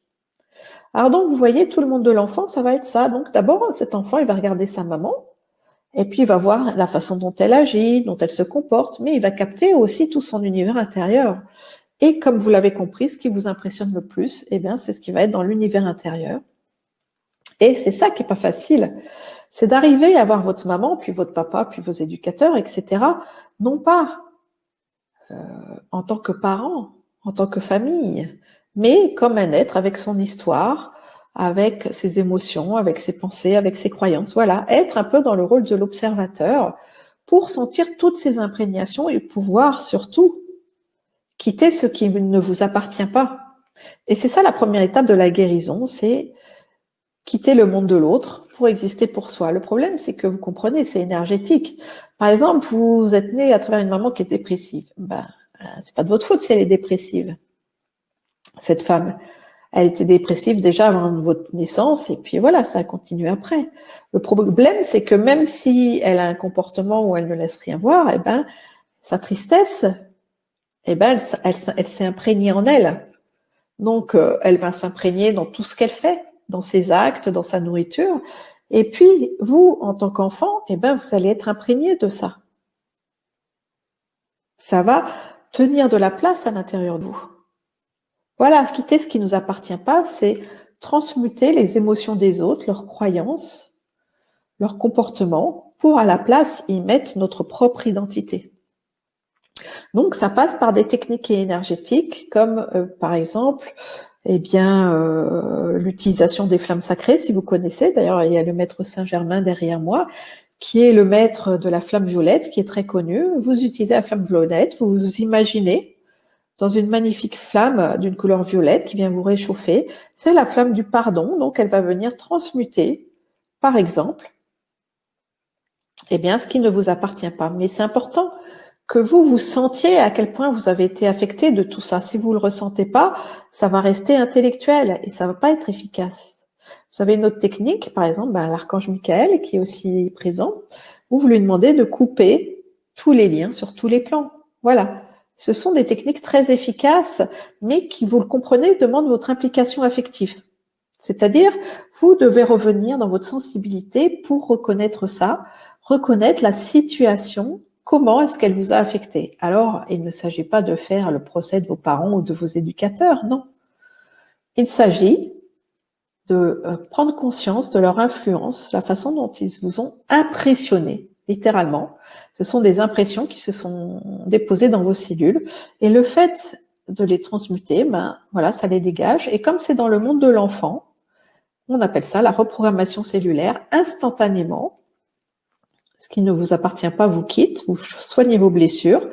Alors donc, vous voyez, tout le monde de l'enfant, ça va être ça. Donc d'abord, cet enfant, il va regarder sa maman, et puis il va voir la façon dont elle agit, dont elle se comporte, mais il va capter aussi tout son univers intérieur. Et comme vous l'avez compris, ce qui vous impressionne le plus, eh bien, c'est ce qui va être dans l'univers intérieur. Et c'est ça qui est pas facile. C'est d'arriver à voir votre maman, puis votre papa, puis vos éducateurs, etc. Non pas en tant que parent, en tant que famille, mais comme un être avec son histoire, avec ses émotions, avec ses pensées, avec ses croyances. Voilà, être un peu dans le rôle de l'observateur pour sentir toutes ces imprégnations et pouvoir surtout quitter ce qui ne vous appartient pas. Et c'est ça la première étape de la guérison, c'est quitter le monde de l'autre pour exister pour soi. Le problème, c'est que vous comprenez, c'est énergétique. Par exemple, vous êtes né à travers une maman qui est dépressive. Ben, c'est pas de votre faute si elle est dépressive. Cette femme, elle était dépressive déjà avant votre naissance et puis voilà, ça a continué après. Le problème, c'est que même si elle a un comportement où elle ne laisse rien voir, eh ben, sa tristesse, eh ben, elle s'est imprégnée en elle. Donc, elle va s'imprégner dans tout ce qu'elle fait, dans ses actes, dans sa nourriture. Et puis, vous, en tant qu'enfant, eh ben, vous allez être imprégné de ça. Ça va tenir de la place à l'intérieur de vous. Voilà, quitter ce qui ne nous appartient pas, c'est transmuter les émotions des autres, leurs croyances, leurs comportements, pour à la place y mettre notre propre identité. Donc, ça passe par des techniques énergétiques comme, par exemple, eh bien, l'utilisation des flammes sacrées, si vous connaissez. D'ailleurs, il y a le maître Saint-Germain derrière moi, qui est le maître de la flamme violette, qui est très connu. Vous utilisez la flamme violette, vous vous imaginez dans une magnifique flamme d'une couleur violette qui vient vous réchauffer. C'est la flamme du pardon, donc elle va venir transmuter, par exemple, eh bien, ce qui ne vous appartient pas. Mais c'est important que vous sentiez à quel point vous avez été affecté de tout ça. Si vous le ressentez pas, ça va rester intellectuel et ça va pas être efficace. Vous avez une autre technique, par exemple, l'archange Michael, qui est aussi présent, où vous lui demandez de couper tous les liens sur tous les plans. Voilà. Ce sont des techniques très efficaces, mais qui, vous le comprenez, demandent votre implication affective. C'est-à-dire, vous devez revenir dans votre sensibilité pour reconnaître ça, reconnaître la situation. Comment est-ce qu'elle vous a affecté? Alors, il ne s'agit pas de faire le procès de vos parents ou de vos éducateurs, non. Il s'agit de prendre conscience de leur influence, la façon dont ils vous ont impressionné, littéralement. Ce sont des impressions qui se sont déposées dans vos cellules. Et le fait de les transmuter, voilà, ça les dégage. Et comme c'est dans le monde de l'enfant, on appelle ça la reprogrammation cellulaire instantanément. Ce qui ne vous appartient pas vous quitte, vous soignez vos blessures.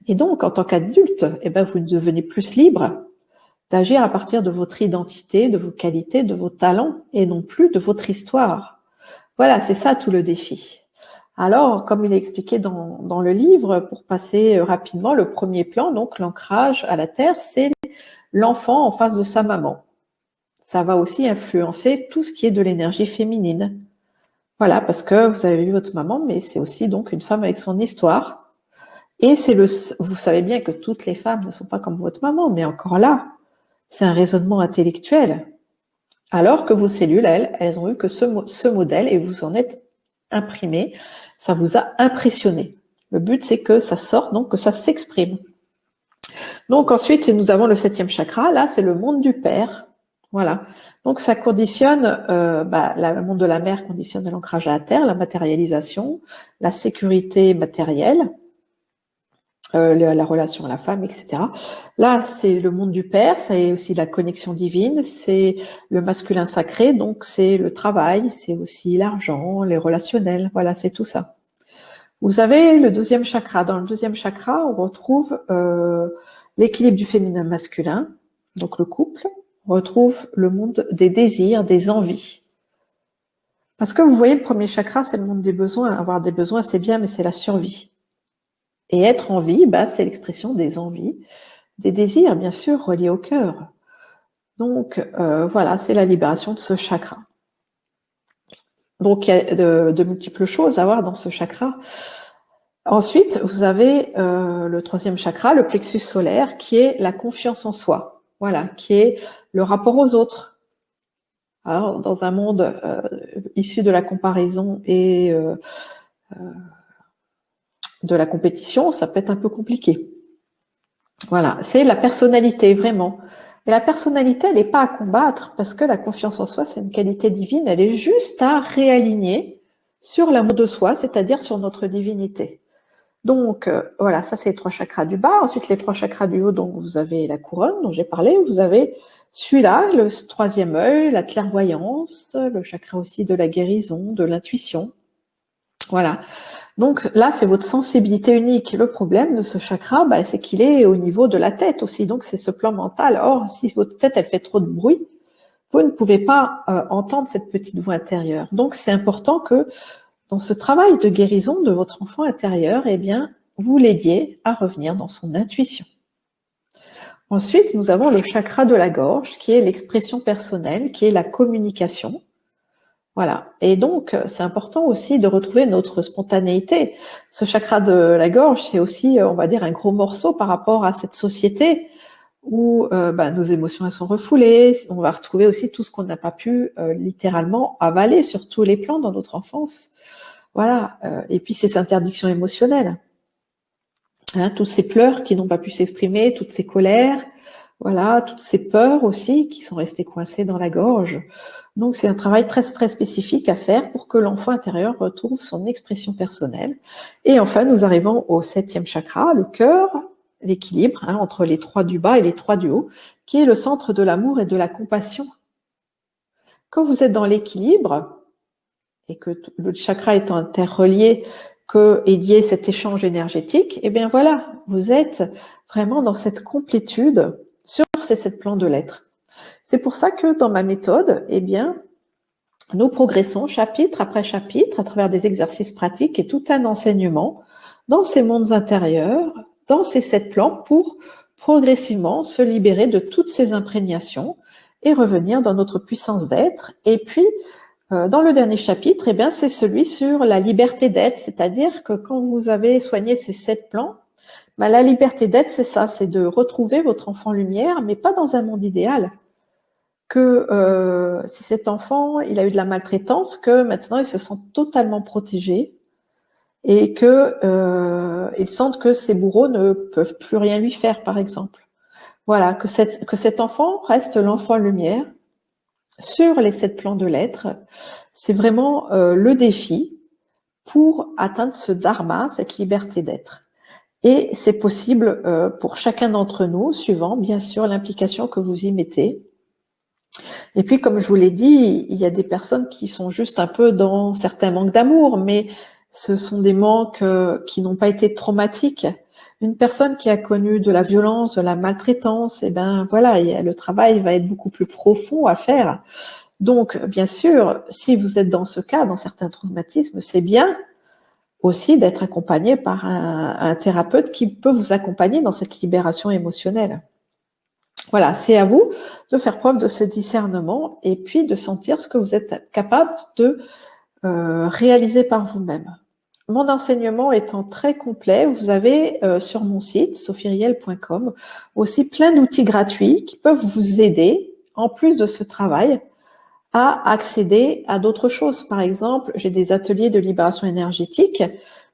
Et donc, en tant qu'adulte, eh ben, vous devenez plus libre d'agir à partir de votre identité, de vos qualités, de vos talents, et non plus de votre histoire. Voilà, c'est ça tout le défi. Alors, comme il est expliqué dans le livre, pour passer rapidement, le premier plan, donc l'ancrage à la terre, c'est l'enfant en face de sa maman. Ça va aussi influencer tout ce qui est de l'énergie féminine. Voilà, parce que vous avez vu votre maman, mais c'est aussi donc une femme avec son histoire. Et vous savez bien que toutes les femmes ne sont pas comme votre maman, mais encore là, c'est un raisonnement intellectuel. Alors que vos cellules, elles ont eu que ce modèle et vous en êtes imprimé. Ça vous a impressionné. Le but, c'est que ça sorte, donc que ça s'exprime. Donc ensuite, nous avons le 7e chakra. Là, c'est le monde du père. Voilà. Donc ça conditionne, le monde de la mère conditionne l'ancrage à la terre, la matérialisation, la sécurité matérielle, la relation à la femme, etc. Là, c'est le monde du père, c'est aussi la connexion divine, c'est le masculin sacré, donc c'est le travail, c'est aussi l'argent, les relationnels. Voilà, c'est tout ça. Vous avez le 12e chakra. Dans le 12e chakra, on retrouve l'équilibre du féminin masculin, donc le couple. On retrouve le monde des désirs, des envies. Parce que vous voyez, le premier chakra, c'est le monde des besoins. Avoir des besoins, c'est bien, mais c'est la survie. Et être en vie, c'est l'expression des envies, des désirs, bien sûr, reliés au cœur. Donc, voilà, c'est la libération de ce chakra. Donc, il y a de multiples choses à voir dans ce chakra. Ensuite, vous avez le 3e chakra, le plexus solaire, qui est la confiance en soi. Voilà, qui est le rapport aux autres. Alors, dans un monde issu de la comparaison et de la compétition, ça peut être un peu compliqué. Voilà, c'est la personnalité, vraiment. Et la personnalité, elle n'est pas à combattre, parce que la confiance en soi, c'est une qualité divine, elle est juste à réaligner sur l'amour de soi, c'est-à-dire sur notre divinité. Donc, voilà, ça c'est les 3 chakras du bas. Ensuite, les 3 chakras du haut, donc vous avez la couronne dont j'ai parlé, vous avez celui-là, le 3e œil, la clairvoyance, le chakra aussi de la guérison, de l'intuition. Voilà. Donc là, c'est votre sensibilité unique. Le problème de ce chakra, c'est qu'il est au niveau de la tête aussi. Donc, c'est ce plan mental. Or, si votre tête, elle fait trop de bruit, vous ne pouvez pas entendre cette petite voix intérieure. Donc, c'est important que dans ce travail de guérison de votre enfant intérieur, eh bien, vous l'aidiez à revenir dans son intuition. Ensuite, nous avons le chakra de la gorge, qui est l'expression personnelle, qui est la communication. Voilà. Et donc, c'est important aussi de retrouver notre spontanéité. Ce chakra de la gorge, c'est aussi, on va dire, un gros morceau par rapport à cette société où nos émotions elles sont refoulées. On va retrouver aussi tout ce qu'on n'a pas pu littéralement avaler sur tous les plans dans notre enfance. Voilà. Et puis, ces interdictions émotionnelles. Hein, tous ces pleurs qui n'ont pas pu s'exprimer, toutes ces colères, voilà, toutes ces peurs aussi qui sont restées coincées dans la gorge. Donc, c'est un travail très, très spécifique à faire pour que l'enfant intérieur retrouve son expression personnelle. Et enfin, nous arrivons au 7e chakra, le cœur, l'équilibre entre les 3 du bas et les 3 du haut, qui est le centre de l'amour et de la compassion. Quand vous êtes dans l'équilibre, et que le chakra étant interrelié, qu'il y ait cet échange énergétique, eh bien voilà, vous êtes vraiment dans cette complétude sur ces 7 plans de l'être. C'est pour ça que dans ma méthode, eh bien, nous progressons chapitre après chapitre à travers des exercices pratiques et tout un enseignement dans ces mondes intérieurs, dans ces 7 plans pour progressivement se libérer de toutes ces imprégnations et revenir dans notre puissance d'être. Et puis, dans le dernier chapitre, eh bien, c'est celui sur la liberté d'être, c'est-à-dire que quand vous avez soigné ces 7 plans, la liberté d'être, c'est ça, c'est de retrouver votre enfant lumière, mais pas dans un monde idéal. Que si cet enfant, il a eu de la maltraitance, que maintenant il se sent totalement protégé et que il sente que ses bourreaux ne peuvent plus rien lui faire, par exemple. Voilà, que cet enfant reste l'enfant lumière sur les 7 plans de l'être. C'est vraiment le défi pour atteindre ce dharma, cette liberté d'être. Et c'est possible pour chacun d'entre nous, suivant bien sûr l'implication que vous y mettez. Et puis, comme je vous l'ai dit, il y a des personnes qui sont juste un peu dans certains manques d'amour, mais ce sont des manques qui n'ont pas été traumatiques. Une personne qui a connu de la violence, de la maltraitance, eh ben voilà, le travail va être beaucoup plus profond à faire. Donc, bien sûr, si vous êtes dans ce cas, dans certains traumatismes, c'est bien aussi d'être accompagné par un thérapeute qui peut vous accompagner dans cette libération émotionnelle. Voilà, c'est à vous de faire preuve de ce discernement et puis de sentir ce que vous êtes capable de réaliser par vous-même. Mon enseignement étant très complet, vous avez sur mon site sophieriel.com aussi plein d'outils gratuits qui peuvent vous aider, en plus de ce travail, à accéder à d'autres choses. Par exemple, j'ai des ateliers de libération énergétique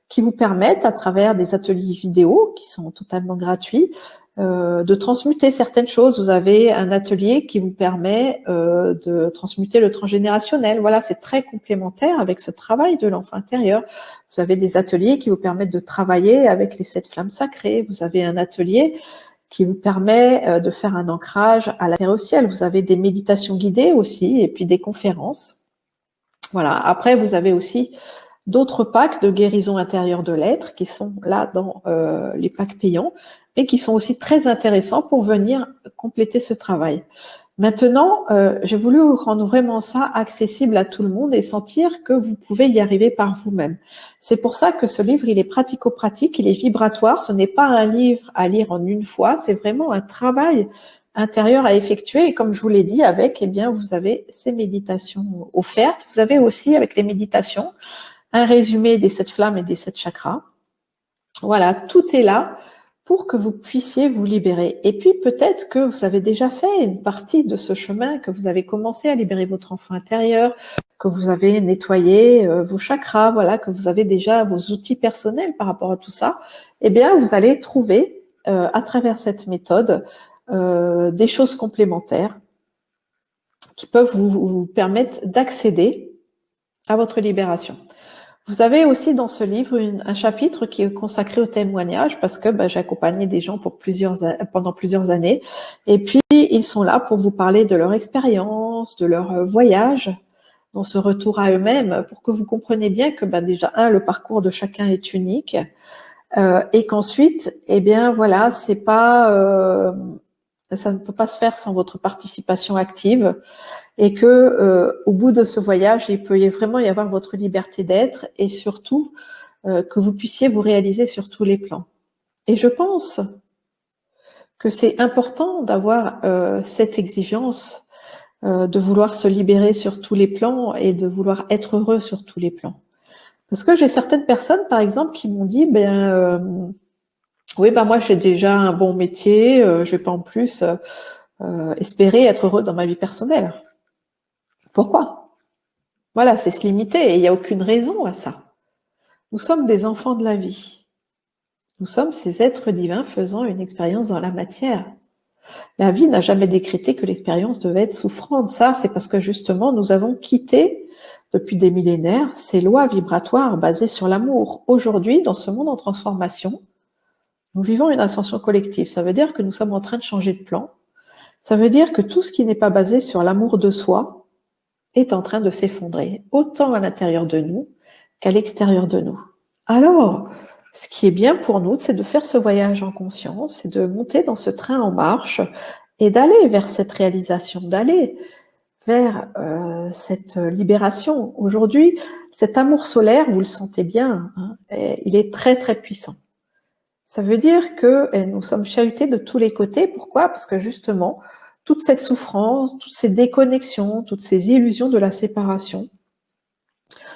qui vous permettent, à travers des ateliers vidéo qui sont totalement gratuits, de transmuter certaines choses. Vous avez un atelier qui vous permet de transmuter le transgénérationnel. Voilà, c'est très complémentaire avec ce travail de l'enfant intérieur. Vous avez des ateliers qui vous permettent de travailler avec les 7 flammes sacrées. Vous avez un atelier qui vous permet de faire un ancrage à la terre et au ciel. Vous avez des méditations guidées aussi, et puis des conférences. Voilà. Après, vous avez aussi d'autres packs de guérison intérieure de l'être qui sont là dans les packs payants, mais qui sont aussi très intéressants pour venir compléter ce travail. Maintenant, j'ai voulu rendre vraiment ça accessible à tout le monde et sentir que vous pouvez y arriver par vous-même. C'est pour ça que ce livre, il est pratico-pratique, il est vibratoire. Ce n'est pas un livre à lire en une fois, c'est vraiment un travail intérieur à effectuer. Et comme je vous l'ai dit, avec, eh bien, vous avez ces méditations offertes. Vous avez aussi, avec les méditations, un résumé des 7 flammes et des 7 chakras. Voilà, tout est là pour que vous puissiez vous libérer. Et puis peut-être que vous avez déjà fait une partie de ce chemin, que vous avez commencé à libérer votre enfant intérieur, que vous avez nettoyé vos chakras, voilà, que vous avez déjà vos outils personnels par rapport à tout ça. Eh bien, vous allez trouver à travers cette méthode des choses complémentaires qui peuvent vous permettre d'accéder à votre libération. Vous avez aussi dans ce livre un chapitre qui est consacré au témoignage parce que j'ai accompagné des gens pendant plusieurs années et puis ils sont là pour vous parler de leur expérience, de leur voyage, dans ce retour à eux-mêmes pour que vous compreniez bien que déjà le parcours de chacun est unique et qu'ensuite eh bien voilà c'est pas ça ne peut pas se faire sans votre participation active. Et que au bout de ce voyage, il peut vraiment y avoir votre liberté d'être et surtout que vous puissiez vous réaliser sur tous les plans. Et je pense que c'est important d'avoir cette exigence de vouloir se libérer sur tous les plans et de vouloir être heureux sur tous les plans. Parce que j'ai certaines personnes, par exemple, qui m'ont dit, oui, moi j'ai déjà un bon métier, je vais pas en plus espérer être heureux dans ma vie personnelle. Pourquoi? Voilà, c'est se limiter et il n'y a aucune raison à ça. Nous sommes des enfants de la vie. Nous sommes ces êtres divins faisant une expérience dans la matière. La vie n'a jamais décrété que l'expérience devait être souffrante. Ça, c'est parce que justement, nous avons quitté, depuis des millénaires, ces lois vibratoires basées sur l'amour. Aujourd'hui, dans ce monde en transformation, nous vivons une ascension collective. Ça veut dire que nous sommes en train de changer de plan. Ça veut dire que tout ce qui n'est pas basé sur l'amour de soi est en train de s'effondrer, autant à l'intérieur de nous qu'à l'extérieur de nous. Alors, ce qui est bien pour nous, c'est de faire ce voyage en conscience, c'est de monter dans ce train en marche et d'aller vers cette réalisation, d'aller vers cette libération. Aujourd'hui, cet amour solaire, vous le sentez bien, il est très très puissant. Ça veut dire que nous sommes chahutés de tous les côtés. Pourquoi? Parce que justement, toute cette souffrance, toutes ces déconnexions, toutes ces illusions de la séparation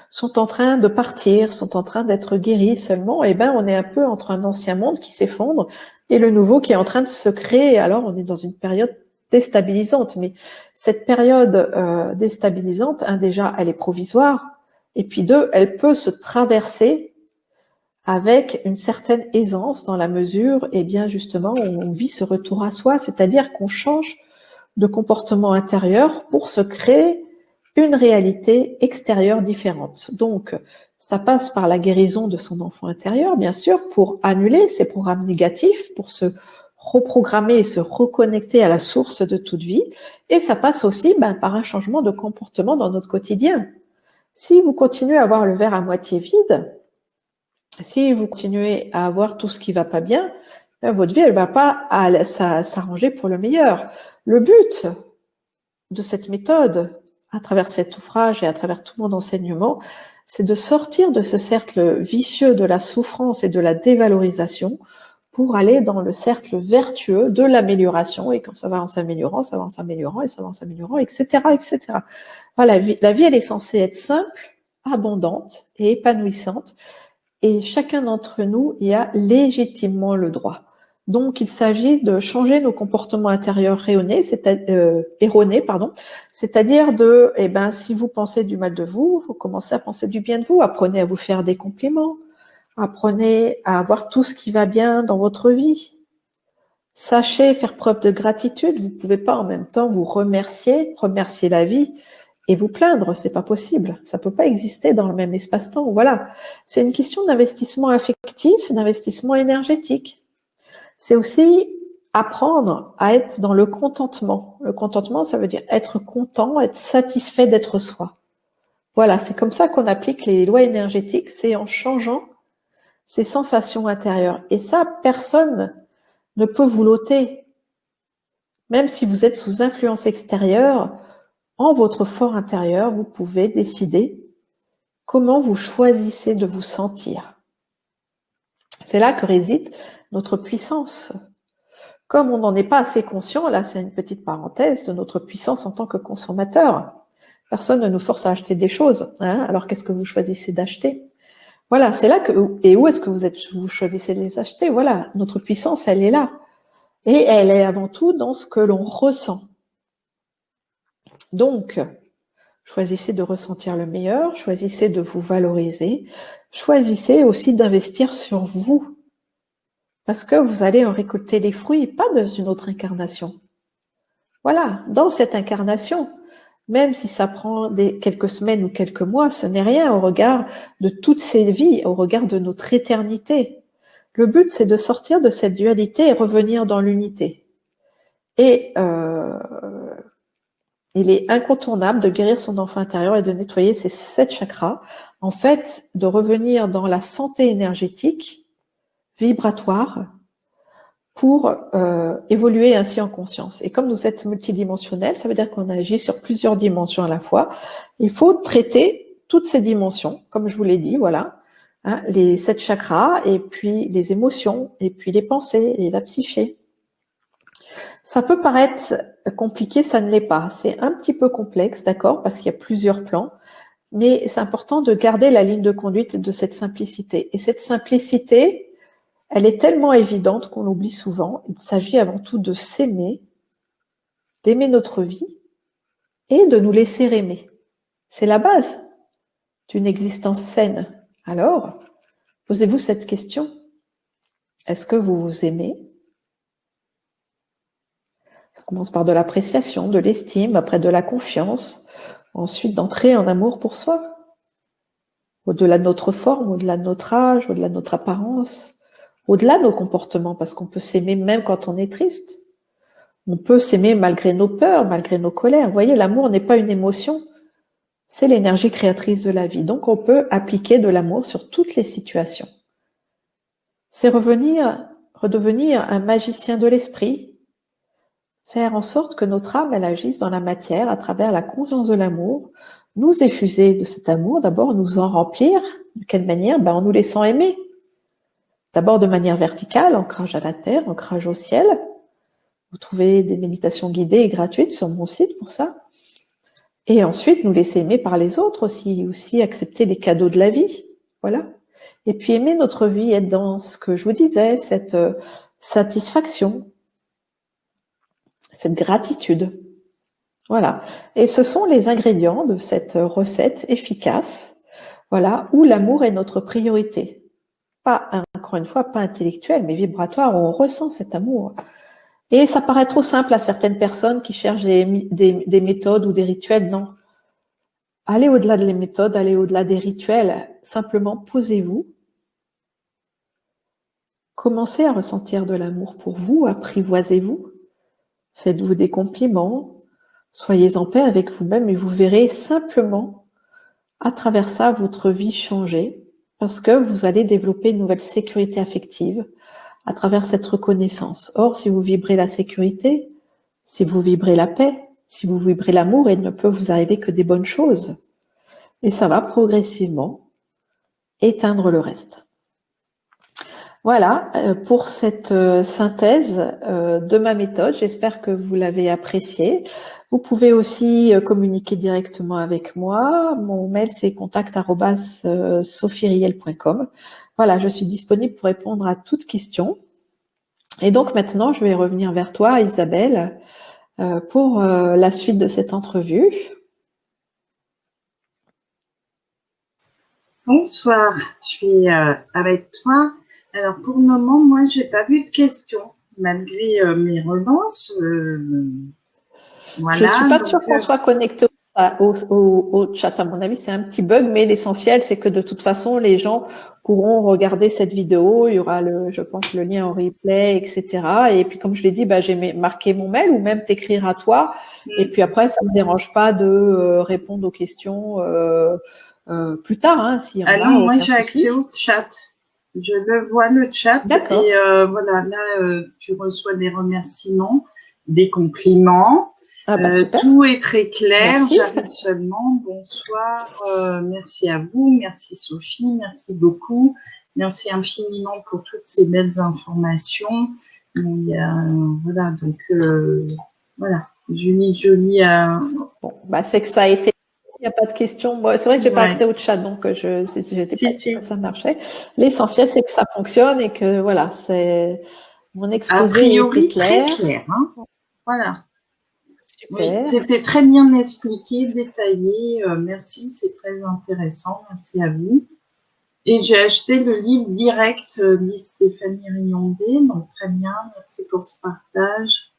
sont en train de partir, sont en train d'être guéries seulement. On est un peu entre un ancien monde qui s'effondre et le nouveau qui est en train de se créer. Alors, on est dans une période déstabilisante. Mais cette période déstabilisante, déjà, elle est provisoire. Et puis 2, elle peut se traverser avec une certaine aisance dans la mesure, justement, où on vit ce retour à soi, c'est-à-dire qu'on change de comportement intérieur pour se créer une réalité extérieure différente. Donc, ça passe par la guérison de son enfant intérieur, bien sûr, pour annuler ces programmes négatifs, pour se reprogrammer et se reconnecter à la source de toute vie. Et ça passe aussi par un changement de comportement dans notre quotidien. Si vous continuez à avoir le verre à moitié vide, si vous continuez à avoir tout ce qui va pas bien, votre vie, elle va pas s'arranger pour le meilleur. Le but de cette méthode, à travers cet ouvrage et à travers tout mon enseignement, c'est de sortir de ce cercle vicieux de la souffrance et de la dévalorisation pour aller dans le cercle vertueux de l'amélioration. Et quand ça va en s'améliorant, ça va en s'améliorant et ça va en s'améliorant, etc., etc. Voilà, la vie, elle est censée être simple, abondante et épanouissante. Et chacun d'entre nous y a légitimement le droit. Donc, il s'agit de changer nos comportements intérieurs erronés, c'est-à-dire de, si vous pensez du mal de vous, vous commencez à penser du bien de vous, apprenez à vous faire des compliments, Apprenez à voir tout ce qui va bien dans votre vie. Sachez faire preuve de gratitude. Vous ne pouvez pas en même temps vous remercier la vie et vous plaindre. C'est pas possible. Ça peut pas exister dans le même espace-temps. Voilà. C'est une question d'investissement affectif, d'investissement énergétique. C'est aussi apprendre à être dans le contentement. Le contentement, ça veut dire être content, être satisfait d'être soi. Voilà, c'est comme ça qu'on applique les lois énergétiques, c'est en changeant ses sensations intérieures. Et ça, personne ne peut vous l'ôter. Même si vous êtes sous influence extérieure, en votre fort intérieur, vous pouvez décider comment vous choisissez de vous sentir. C'est là que réside notre puissance. Comme on n'en est pas assez conscient, là c'est une petite parenthèse, de notre puissance en tant que consommateur. Personne ne nous force à acheter des choses. Hein, alors qu'est-ce que vous choisissez d'acheter? Voilà, c'est là que, et où est-ce que vous choisissez de les acheter? Voilà, notre puissance, elle est là. Et elle est avant tout dans ce que l'on ressent. Donc, choisissez de ressentir le meilleur, choisissez de vous valoriser, choisissez aussi d'investir sur vous. Parce que vous allez en récolter les fruits, pas dans une autre incarnation. Voilà, dans cette incarnation, même si ça prend quelques semaines ou quelques mois, ce n'est rien au regard de toutes ces vies, au regard de notre éternité. Le but, c'est de sortir de cette dualité et revenir dans l'unité. Et il est incontournable de guérir son enfant intérieur et de nettoyer ses 7 chakras. En fait, de revenir dans la santé énergétique, vibratoire, pour évoluer ainsi en conscience. Et comme nous êtes multidimensionnels, ça veut dire qu'on agit sur plusieurs dimensions à la fois. Il faut traiter toutes ces dimensions, comme je vous l'ai dit, voilà, hein, les 7 chakras, et puis les émotions, et puis les pensées, et la psyché. Ça peut paraître compliqué, ça ne l'est pas. C'est un petit peu complexe, d'accord, parce qu'il y a plusieurs plans, mais c'est important de garder la ligne de conduite de cette simplicité. Et cette simplicité, elle est tellement évidente qu'on l'oublie souvent. Il s'agit avant tout de s'aimer, d'aimer notre vie et de nous laisser aimer. C'est la base d'une existence saine. Alors, posez-vous cette question. Est-ce que vous vous aimez? Ça commence par de l'appréciation, de l'estime, après de la confiance, ensuite d'entrer en amour pour soi. Au-delà de notre forme, au-delà de notre âge, au-delà de notre apparence, au-delà de nos comportements, parce qu'on peut s'aimer même quand on est triste. On peut s'aimer malgré nos peurs, malgré nos colères. Vous voyez, l'amour n'est pas une émotion, c'est l'énergie créatrice de la vie. Donc on peut appliquer de l'amour sur toutes les situations. C'est redevenir un magicien de l'esprit, faire en sorte que notre âme, elle agisse dans la matière à travers la conscience de l'amour, nous effuser de cet amour, d'abord nous en remplir. De quelle manière? En nous laissant aimer. D'abord de manière verticale, ancrage à la terre, ancrage au ciel. Vous trouvez des méditations guidées et gratuites sur mon site pour ça. Et ensuite, nous laisser aimer par les autres aussi accepter les cadeaux de la vie. Voilà. Et puis aimer notre vie, être dans ce que je vous disais, cette satisfaction, cette gratitude. Voilà. Et ce sont les ingrédients de cette recette efficace, voilà, où l'amour est notre priorité. Pas, encore une fois, pas intellectuel, mais vibratoire, où on ressent cet amour. Et ça paraît trop simple à certaines personnes qui cherchent des méthodes ou des rituels. Non. Allez au-delà des méthodes, allez au-delà des rituels. Simplement, posez-vous. Commencez à ressentir de l'amour pour vous, apprivoisez-vous. Faites-vous des compliments. Soyez en paix avec vous-même et vous verrez simplement, à travers ça, votre vie changer. Parce que vous allez développer une nouvelle sécurité affective à travers cette reconnaissance. Or, si vous vibrez la sécurité, si vous vibrez la paix, si vous vibrez l'amour, il ne peut vous arriver que des bonnes choses. Et ça va progressivement éteindre le reste. Voilà pour cette synthèse de ma méthode. J'espère que vous l'avez appréciée. Vous pouvez aussi communiquer directement avec moi. Mon mail, c'est contact@sophieriel.com. Voilà, je suis disponible pour répondre à toutes questions. Et donc maintenant, je vais revenir vers toi, Isabelle, pour la suite de cette entrevue. Bonsoir, je suis avec toi. Alors pour le moment, moi, j'ai pas vu de questions malgré mes relances. Je ne suis Voilà, pas sûre donc qu'on soit connecté au chat. À mon avis, c'est un petit bug, mais l'essentiel, c'est que de toute façon, les gens pourront regarder cette vidéo. Il y aura, je pense, le lien en replay, etc. Et puis, comme je l'ai dit, j'ai marqué mon mail ou même t'écrire à toi. Et puis après, ça ne me dérange pas de répondre aux questions plus tard, hein, s'il y en a, moi aucun j'ai souci. accès au chat. Je le vois le chat et voilà, là tu reçois des remerciements, des compliments. Tout est très clair. J'arrive seulement. Bonsoir. Merci à vous. Merci Sophie. Merci beaucoup. Merci infiniment pour toutes ces belles informations. Voilà, donc voilà. Julie Jolie. Bon, c'est que ça a été. Il n'y a pas de questions. Bon, c'est vrai que j'ai pas accès au chat, donc j'étais pas sûre que ça marchait. L'essentiel, c'est que ça fonctionne et que voilà, c'est mon exposé était clair. Très clair, hein. Voilà. Super. Oui, c'était très bien expliqué, détaillé. Merci, c'est très intéressant. Merci à vous. Et j'ai acheté le livre direct de Stéphanie Riondé, donc très bien. Merci pour ce partage.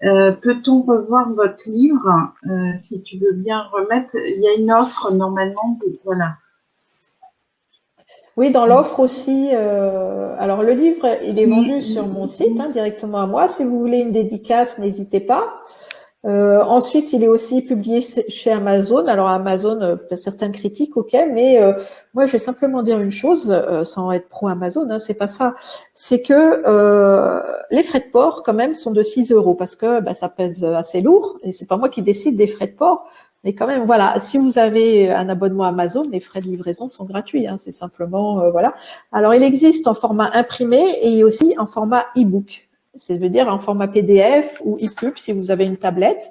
Peut-on revoir votre livre si tu veux bien remettre? Il y a une offre normalement, voilà. Oui, dans l'offre aussi. Alors le livre, il est vendu sur mon site directement à moi. Si vous voulez une dédicace, n'hésitez pas. Ensuite, il est aussi publié chez Amazon. Alors Amazon, certains critiquent, ok, mais moi je vais simplement dire une chose, sans être pro Amazon, hein, c'est pas ça. C'est que les frais de port quand même sont de 6 € parce que ça pèse assez lourd et c'est pas moi qui décide des frais de port. Mais quand même, voilà, si vous avez un abonnement Amazon, les frais de livraison sont gratuits. Hein, c'est simplement, voilà. Alors, il existe en format imprimé et aussi en format e-book. Ça veut dire en format PDF ou EPUB si vous avez une tablette.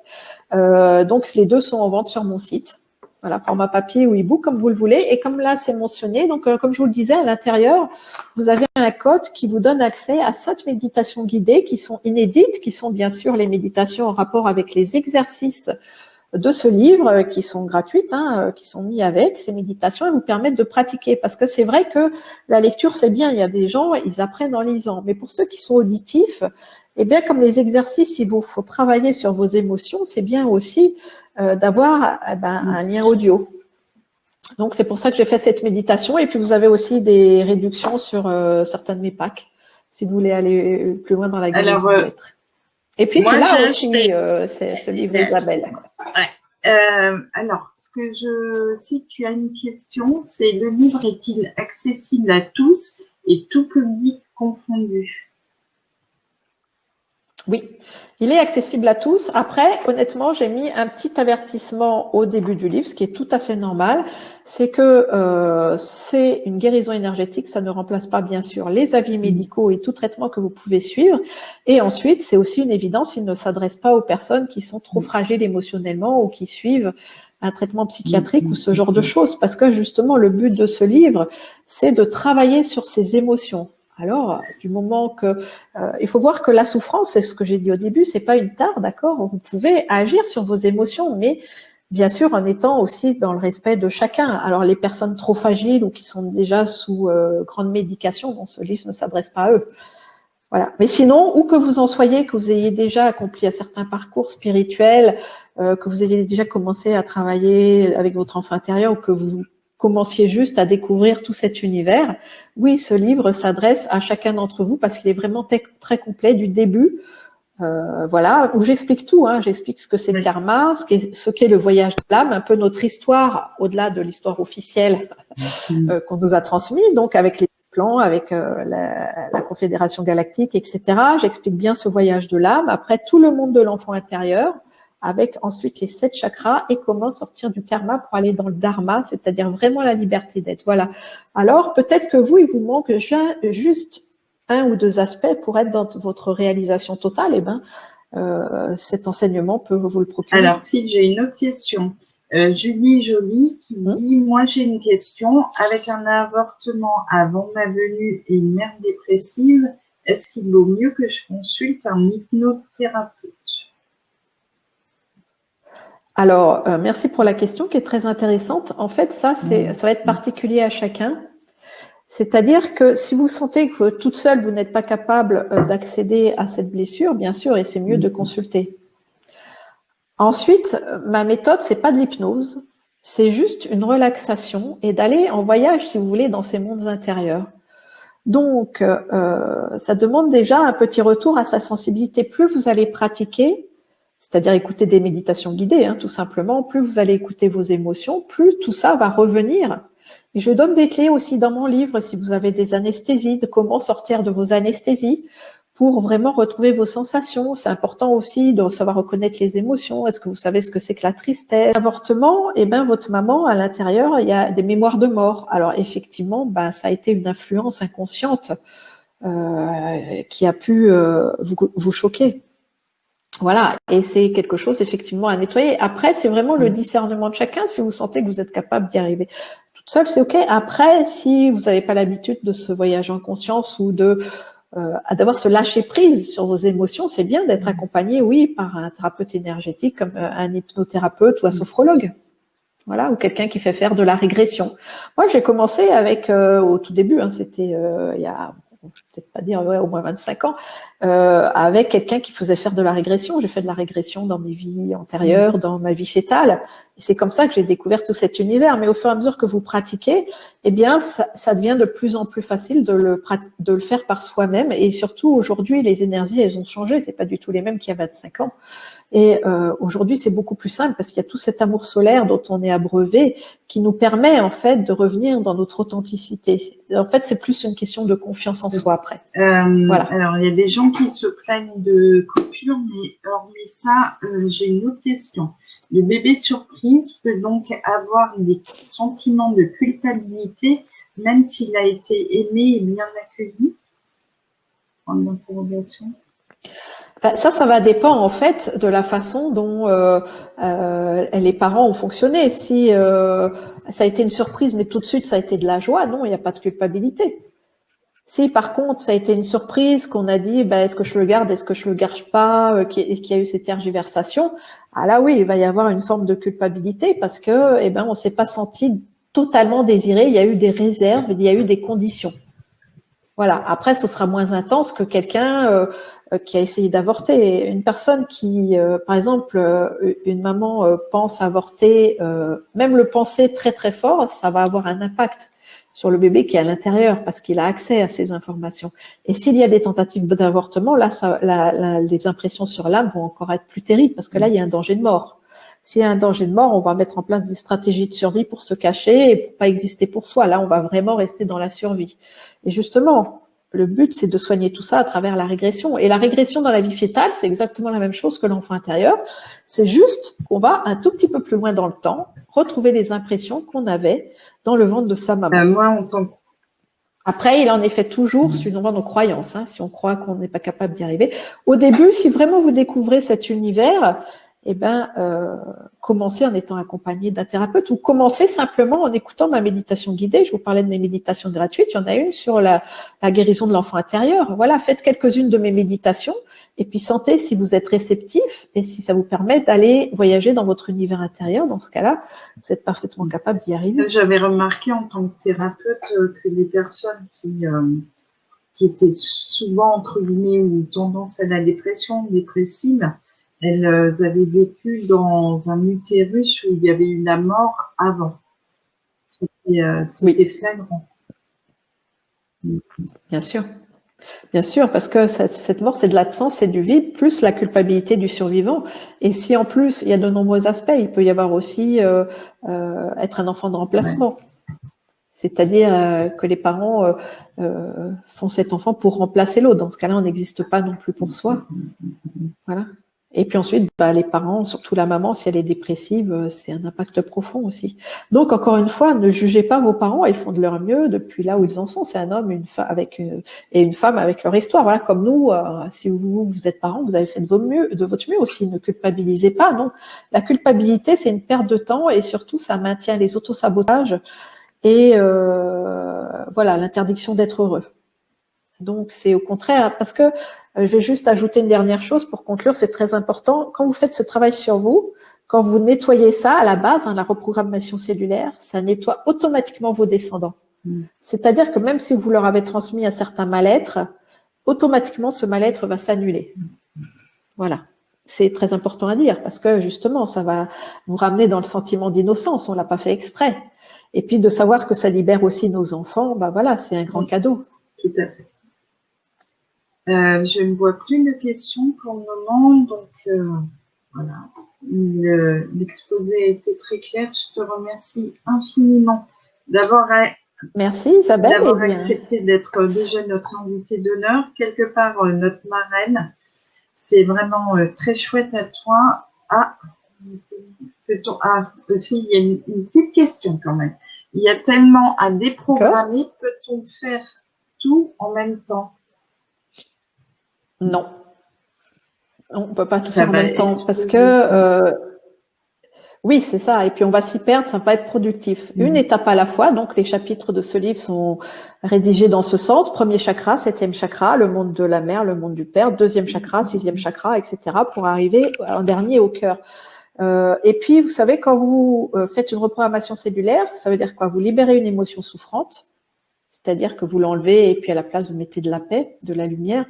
Donc, les deux sont en vente sur mon site. Voilà, format papier ou e-book, comme vous le voulez. Et comme là, c'est mentionné, donc comme je vous le disais, à l'intérieur, vous avez un code qui vous donne accès à 7 méditations guidées qui sont inédites, qui sont bien sûr les méditations en rapport avec les exercices de ce livre qui sont gratuites, hein, qui sont mis avec ces méditations et vous permettent de pratiquer. Parce que c'est vrai que la lecture, c'est bien. Il y a des gens, ils apprennent en lisant. Mais pour ceux qui sont auditifs, eh bien, comme les exercices, il vous faut travailler sur vos émotions, c'est bien aussi d'avoir un lien audio. Donc, c'est pour ça que j'ai fait cette méditation. Et puis, vous avez aussi des réductions sur certains de mes packs, si vous voulez aller plus loin dans la guérison de l'être. Et puis, tu l'as aussi, ce livre, Isabelle. Alors, si tu as une question, c'est le livre est-il accessible à tous et tout public confondu? Oui, il est accessible à tous. Après, honnêtement, j'ai mis un petit avertissement au début du livre, ce qui est tout à fait normal. C'est que c'est une guérison énergétique, ça ne remplace pas bien sûr les avis médicaux et tout traitement que vous pouvez suivre. Et ensuite, c'est aussi une évidence, il ne s'adresse pas aux personnes qui sont trop fragiles émotionnellement ou qui suivent un traitement psychiatrique ou ce genre de choses. Parce que justement, le but de ce livre, c'est de travailler sur ces émotions. Alors, du moment que il faut voir que la souffrance, c'est ce que j'ai dit au début, c'est pas une tare, d'accord? Vous pouvez agir sur vos émotions, mais bien sûr en étant aussi dans le respect de chacun. Alors les personnes trop fragiles ou qui sont déjà sous grande médication, bon, ce livre ne s'adresse pas à eux. Voilà. Mais sinon, où que vous en soyez, que vous ayez déjà accompli un certain parcours spirituel, que vous ayez déjà commencé à travailler avec votre enfant intérieur ou que vous commenciez juste à découvrir tout cet univers, oui, ce livre s'adresse à chacun d'entre vous parce qu'il est vraiment très complet du début, voilà, où j'explique tout, hein, j'explique ce que c'est le karma, ce qu'est le voyage de l'âme, un peu notre histoire au-delà de l'histoire officielle qu'on nous a transmise, donc avec les plans, avec la Confédération Galactique, etc. J'explique bien ce voyage de l'âme, après tout le monde de l'enfant intérieur, avec ensuite les 7 chakras et comment sortir du karma pour aller dans le dharma, c'est-à-dire vraiment la liberté d'être. Voilà. Alors, peut-être que vous, il vous manque juste un ou deux aspects pour être dans votre réalisation totale. Eh ben, cet enseignement peut vous le procurer. Alors, si j'ai une autre question. Julie Jolie qui dit, moi j'ai une question, avec un avortement avant ma venue et une mère dépressive, est-ce qu'il vaut mieux que je consulte un hypnothérapeute? Alors, merci pour la question qui est très intéressante. En fait, ça va être particulier à chacun. C'est-à-dire que si vous sentez que toute seule, vous n'êtes pas capable d'accéder à cette blessure, bien sûr, et c'est mieux de consulter. Ensuite, ma méthode, c'est pas de l'hypnose, c'est juste une relaxation et d'aller en voyage, si vous voulez, dans ces mondes intérieurs. Donc, ça demande déjà un petit retour à sa sensibilité. Plus vous allez pratiquer, c'est-à-dire écouter des méditations guidées, tout simplement, plus vous allez écouter vos émotions, plus tout ça va revenir. Et je donne des clés aussi dans mon livre, si vous avez des anesthésies, de comment sortir de vos anesthésies pour vraiment retrouver vos sensations. C'est important aussi de savoir reconnaître les émotions. Est-ce que vous savez ce que c'est que la tristesse? L'avortement, votre maman, à l'intérieur, il y a des mémoires de mort. Alors effectivement, ça a été une influence inconsciente qui a pu vous choquer. Voilà, et c'est quelque chose effectivement à nettoyer. Après, c'est vraiment le discernement de chacun. Si vous sentez que vous êtes capable d'y arriver toute seule, c'est ok. Après, si vous n'avez pas l'habitude de ce voyage en conscience ou d'avoir ce lâcher prise sur vos émotions, c'est bien d'être accompagné, oui, par un thérapeute énergétique comme un hypnothérapeute ou un sophrologue. Voilà, ou quelqu'un qui fait faire de la régression. Moi, j'ai commencé avec, au tout début, c'était il y a, je vais peut-être pas dire, au moins 25 ans, avec quelqu'un qui faisait faire de la régression. J'ai fait de la régression dans mes vies antérieures, dans ma vie fétale. Et c'est comme ça que j'ai découvert tout cet univers. Mais au fur et à mesure que vous pratiquez, ça devient de plus en plus facile de le faire par soi-même. Et surtout, aujourd'hui, les énergies, elles ont changé. C'est pas du tout les mêmes qu'il y a 25 ans. Et aujourd'hui, c'est beaucoup plus simple parce qu'il y a tout cet amour solaire dont on est abreuvé qui nous permet en fait de revenir dans notre authenticité. En fait, c'est plus une question de confiance en soi après. Voilà. Alors, il y a des gens qui se plaignent de coupure, mais hormis ça, j'ai une autre question. Le bébé surprise peut donc avoir des sentiments de culpabilité même s'il a été aimé et bien accueilli? En interrogation. Ça va dépendre en fait de la façon dont les parents ont fonctionné. Si ça a été une surprise, mais tout de suite ça a été de la joie, non, il n'y a pas de culpabilité. Si par contre ça a été une surprise, qu'on a dit est-ce que je le garde, est-ce que je le garde pas, qu'il y a eu cette tergiversation, là oui, il va y avoir une forme de culpabilité parce que on s'est pas senti totalement désiré, il y a eu des réserves, il y a eu des conditions. Voilà. Après, ce sera moins intense que quelqu'un qui a essayé d'avorter. Une personne qui, par exemple, une maman pense avorter, même le penser très très fort, ça va avoir un impact sur le bébé qui est à l'intérieur parce qu'il a accès à ces informations. Et s'il y a des tentatives d'avortement, là, les impressions sur l'âme vont encore être plus terribles parce que là, il y a un danger de mort. S'il y a un danger de mort, on va mettre en place des stratégies de survie pour se cacher et pour pas exister pour soi. Là, on va vraiment rester dans la survie. Et justement, le but, c'est de soigner tout ça à travers la régression. Et la régression dans la vie fétale, c'est exactement la même chose que l'enfant intérieur. C'est juste qu'on va un tout petit peu plus loin dans le temps, retrouver les impressions qu'on avait dans le ventre de sa maman. Moi, en tant que... Après, il en est fait toujours suivant nos croyances, si on croit qu'on n'est pas capable d'y arriver. Au début, si vraiment vous découvrez cet univers, commencer en étant accompagné d'un thérapeute ou commencer simplement en écoutant ma méditation guidée. Je vous parlais de mes méditations gratuites. Il y en a une sur la guérison de l'enfant intérieur. Voilà, faites quelques-unes de mes méditations et puis sentez si vous êtes réceptif et si ça vous permet d'aller voyager dans votre univers intérieur. Dans ce cas-là, vous êtes parfaitement capable d'y arriver. J'avais remarqué en tant que thérapeute que les personnes qui étaient souvent, entre guillemets, ou tendance à la dépression, dépressive, elles avaient vécu dans un utérus où il y avait eu la mort avant. C'était flagrant. Bien sûr. Bien sûr, parce que cette mort, c'est de l'absence, c'est du vide, plus la culpabilité du survivant. Et si en plus, il y a de nombreux aspects, il peut y avoir aussi être un enfant de remplacement. Ouais. C'est-à-dire que les parents font cet enfant pour remplacer l'autre. Dans ce cas-là, on n'existe pas non plus pour soi. Voilà. Et puis ensuite, les parents, surtout la maman, si elle est dépressive, c'est un impact profond aussi. Donc, encore une fois, ne jugez pas vos parents, ils font de leur mieux depuis là où ils en sont. C'est un homme, une femme et une femme avec leur histoire. Voilà, comme nous, si vous êtes parents, vous avez fait de votre mieux aussi. Ne culpabilisez pas, non. La culpabilité, c'est une perte de temps et surtout, ça maintient les autosabotages et voilà, l'interdiction d'être heureux. Donc, c'est au contraire, parce que je vais juste ajouter une dernière chose pour conclure, c'est très important. Quand vous faites ce travail sur vous, quand vous nettoyez ça, à la base, la reprogrammation cellulaire, ça nettoie automatiquement vos descendants. C'est-à-dire que même si vous leur avez transmis un certain mal-être, automatiquement, ce mal-être va s'annuler. Voilà. C'est très important à dire parce que justement, ça va nous ramener dans le sentiment d'innocence. On l'a pas fait exprès. Et puis de savoir que ça libère aussi nos enfants, voilà, c'est un grand cadeau. Tout à fait. Je ne vois plus de questions pour le moment, donc voilà. L'exposé a été très clair. Je te remercie infiniment d'avoir Merci Isabelle. D'avoir accepté d'être déjà notre invitée d'honneur, quelque part notre marraine. C'est vraiment très chouette à toi. Aussi, il y a une petite question quand même. Il y a tellement à déprogrammer, peut-on faire tout en même temps? Non. On ne peut pas tout faire en même temps parce que oui, c'est ça. Et puis on va s'y perdre, ça va pas être productif. Une étape à la fois. Donc les chapitres de ce livre sont rédigés dans ce sens. Premier chakra, 7e chakra, le monde de la mère, le monde du père. 2e chakra, 6e chakra, etc. pour arriver en dernier au cœur. Et puis vous savez, quand vous faites une reprogrammation cellulaire, ça veut dire quoi? Vous libérez une émotion souffrante. C'est-à-dire que vous l'enlevez et puis à la place vous mettez de la paix, de la lumière.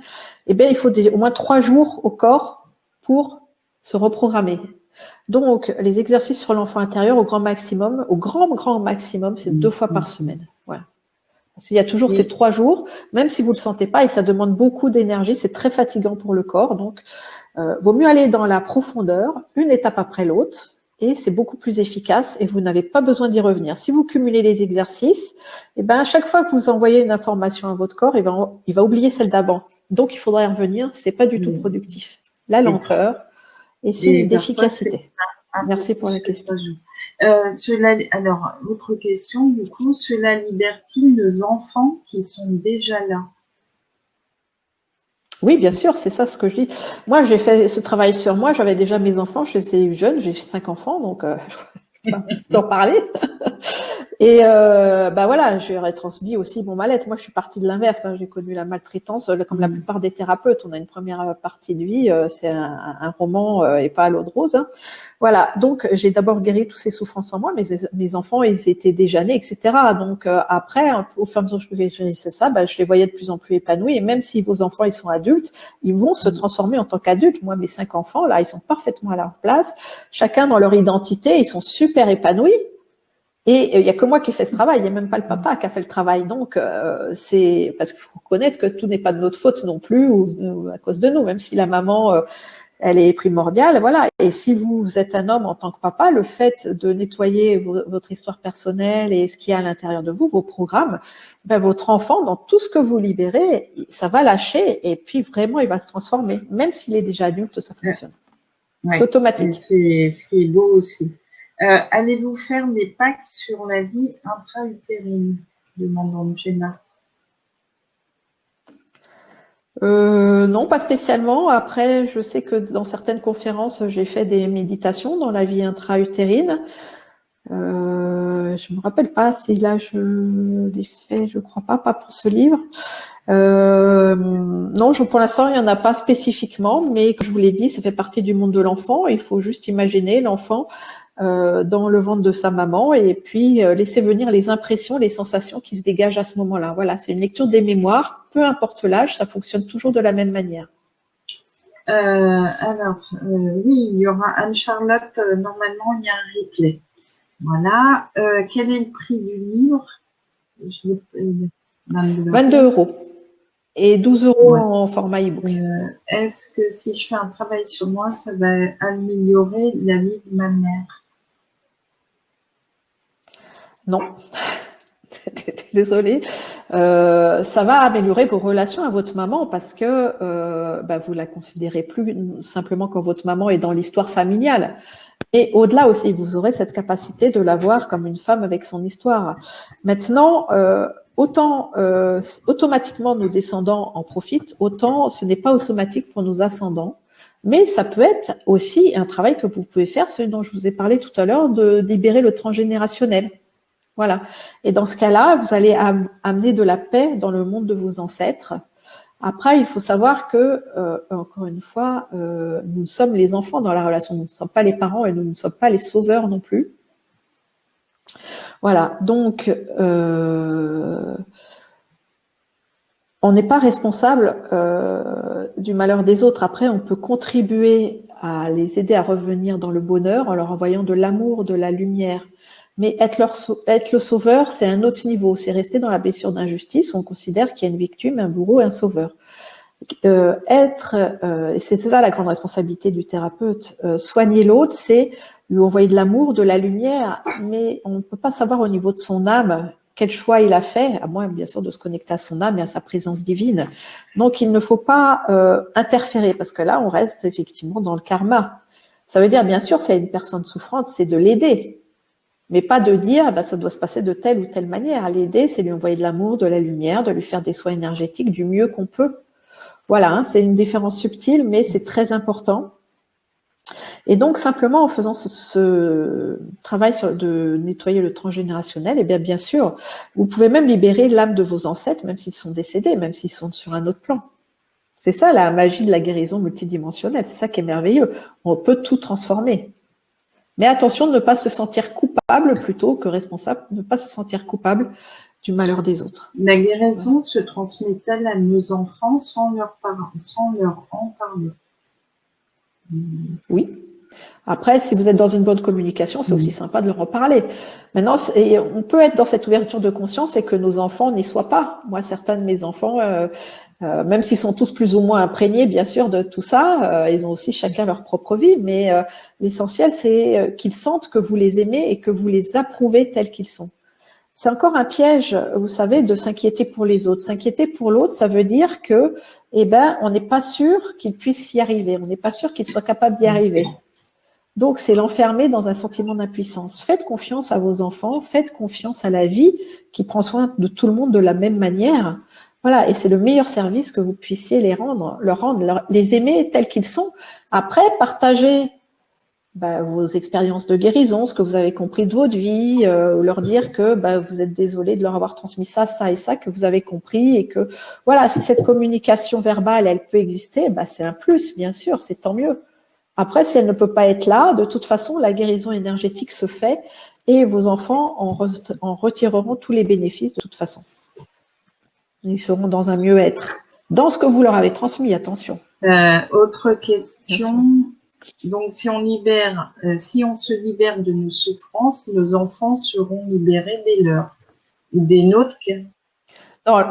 Eh bien, il faut au moins 3 jours au corps pour se reprogrammer. Donc, les exercices sur l'enfant intérieur au grand maximum, c'est 2 fois par semaine. Voilà. Parce qu'il y a toujours ces 3 jours, même si vous le sentez pas, et ça demande beaucoup d'énergie, c'est très fatigant pour le corps. Donc, vaut mieux aller dans la profondeur, une étape après l'autre, et c'est beaucoup plus efficace et vous n'avez pas besoin d'y revenir. Si vous cumulez les exercices, à chaque fois que vous envoyez une information à votre corps, il va oublier celle d'avant. Donc, il faudra y revenir. C'est pas du tout productif. La lenteur et c'est d'efficacité. Merci pour la question. Alors, autre question, du coup, cela libère-t-il nos enfants qui sont déjà là? Oui, bien sûr, c'est ça ce que je dis. Moi, j'ai fait ce travail sur moi. J'avais déjà mes enfants, je les ai eu jeunes, j'ai 5 enfants, donc je peux en parler. Et voilà, je leur ai transmis aussi mon mal-être. Moi, je suis partie de l'inverse. J'ai connu la maltraitance, comme la plupart des thérapeutes. On a une première partie de vie, c'est un roman et pas à l'eau de rose. Voilà, donc j'ai d'abord guéri toutes ces souffrances en moi. Mes enfants, ils étaient déjà nés, etc. Donc après, au fur et à mesure que je guérissais ça, je les voyais de plus en plus épanouis. Et même si vos enfants, ils sont adultes, ils vont se transformer en tant qu'adultes. Moi, mes 5 enfants, là, ils sont parfaitement à leur place. Chacun dans leur identité, ils sont super épanouis. Et il y a que moi qui fais ce travail, il n'y a même pas le papa qui a fait le travail. Donc, c'est parce qu'il faut reconnaître que tout n'est pas de notre faute non plus ou à cause de nous, même si la maman, elle est primordiale. Voilà. Et si vous êtes un homme en tant que papa, le fait de nettoyer votre histoire personnelle et ce qu'il y a à l'intérieur de vous, vos programmes, votre enfant, dans tout ce que vous libérez, ça va lâcher et puis vraiment, il va se transformer. Même s'il est déjà adulte, ça fonctionne. Ouais. C'est automatique. C'est ce qui est beau aussi. Allez-vous faire des packs sur la vie intra-utérine? Demande Jenna. Non, pas spécialement. Après, je sais que dans certaines conférences, j'ai fait des méditations dans la vie intra-utérine. Je me rappelle pas si là je l'ai fait, je crois pas pour ce livre. Non, pour l'instant, il n'y en a pas spécifiquement, mais comme je vous l'ai dit, ça fait partie du monde de l'enfant. Il faut juste imaginer l'enfant dans le ventre de sa maman et puis laisser venir les impressions, les sensations qui se dégagent à ce moment-là. Voilà, c'est une lecture des mémoires, peu importe l'âge, ça fonctionne toujours de la même manière. Oui, il y aura Anne-Charlotte, normalement il y a un replay. Voilà, quel est le prix du livre? 22 € et 12 € en format e-book. Est-ce que si je fais un travail sur moi, ça va améliorer la vie de ma mère? Non, désolée. Ça va améliorer vos relations à votre maman parce que vous la considérez plus simplement quand votre maman est dans l'histoire familiale. Et au-delà aussi, vous aurez cette capacité de la voir comme une femme avec son histoire. Maintenant, autant automatiquement nos descendants en profitent, autant ce n'est pas automatique pour nos ascendants. Mais ça peut être aussi un travail que vous pouvez faire, celui dont je vous ai parlé tout à l'heure, de libérer le transgénérationnel. Voilà. Et dans ce cas-là, vous allez amener de la paix dans le monde de vos ancêtres. Après, il faut savoir que, encore une fois, nous sommes les enfants dans la relation, nous ne sommes pas les parents et nous ne sommes pas les sauveurs non plus. Voilà, donc on n'est pas responsable du malheur des autres. Après, on peut contribuer à les aider à revenir dans le bonheur en leur envoyant de l'amour, de la lumière. Mais être le sauveur, c'est un autre niveau. C'est rester dans la blessure d'injustice où on considère qu'il y a une victime, un bourreau, un sauveur. C'est là la grande responsabilité du thérapeute. Soigner l'autre, c'est lui envoyer de l'amour, de la lumière, mais on ne peut pas savoir au niveau de son âme quel choix il a fait, à moins bien sûr de se connecter à son âme et à sa présence divine. Donc il ne faut pas interférer, parce que là on reste effectivement dans le karma. Ça veut dire bien sûr, si il y a une personne souffrante, c'est de l'aider, mais pas de dire ça doit se passer de telle ou telle manière. L'aider, c'est lui envoyer de l'amour, de la lumière, de lui faire des soins énergétiques du mieux qu'on peut. Voilà, c'est une différence subtile, mais c'est très important. Et donc, simplement en faisant ce travail de nettoyer le transgénérationnel, et bien sûr, vous pouvez même libérer l'âme de vos ancêtres, même s'ils sont décédés, même s'ils sont sur un autre plan. C'est ça la magie de la guérison multidimensionnelle, c'est ça qui est merveilleux. On peut tout transformer. Mais attention de ne pas se sentir coupable plutôt que responsable, ne pas se sentir coupable du malheur des autres. La guérison se transmet-elle à nos enfants sans leur en parler? Oui. Après, si vous êtes dans une bonne communication, c'est aussi sympa de leur en parler. Maintenant, on peut être dans cette ouverture de conscience et que nos enfants n'y soient pas. Moi, certains de mes enfants, même s'ils sont tous plus ou moins imprégnés, bien sûr, de tout ça, ils ont aussi chacun leur propre vie. Mais l'essentiel, c'est qu'ils sentent que vous les aimez et que vous les approuvez tels qu'ils sont. C'est encore un piège, vous savez, de s'inquiéter pour les autres. S'inquiéter pour l'autre, ça veut dire que, on n'est pas sûr qu'il puisse y arriver. On n'est pas sûr qu'il soit capable d'y arriver. Donc, c'est l'enfermer dans un sentiment d'impuissance. Faites confiance à vos enfants, faites confiance à la vie qui prend soin de tout le monde de la même manière. Voilà, et c'est le meilleur service que vous puissiez leur rendre, les aimer tels qu'ils sont. Après, partagez vos expériences de guérison, ce que vous avez compris de votre vie, leur dire que vous êtes désolé de leur avoir transmis ça, ça et ça, que vous avez compris et que voilà, si cette communication verbale, elle peut exister, c'est un plus, bien sûr, c'est tant mieux. Après, si elle ne peut pas être là, de toute façon, la guérison énergétique se fait et vos enfants en retireront tous les bénéfices de toute façon. Ils seront dans un mieux-être. Dans ce que vous leur avez transmis, attention. Autre question. Donc, si on se libère de nos souffrances, nos enfants seront libérés des leurs ou des nôtres. Non,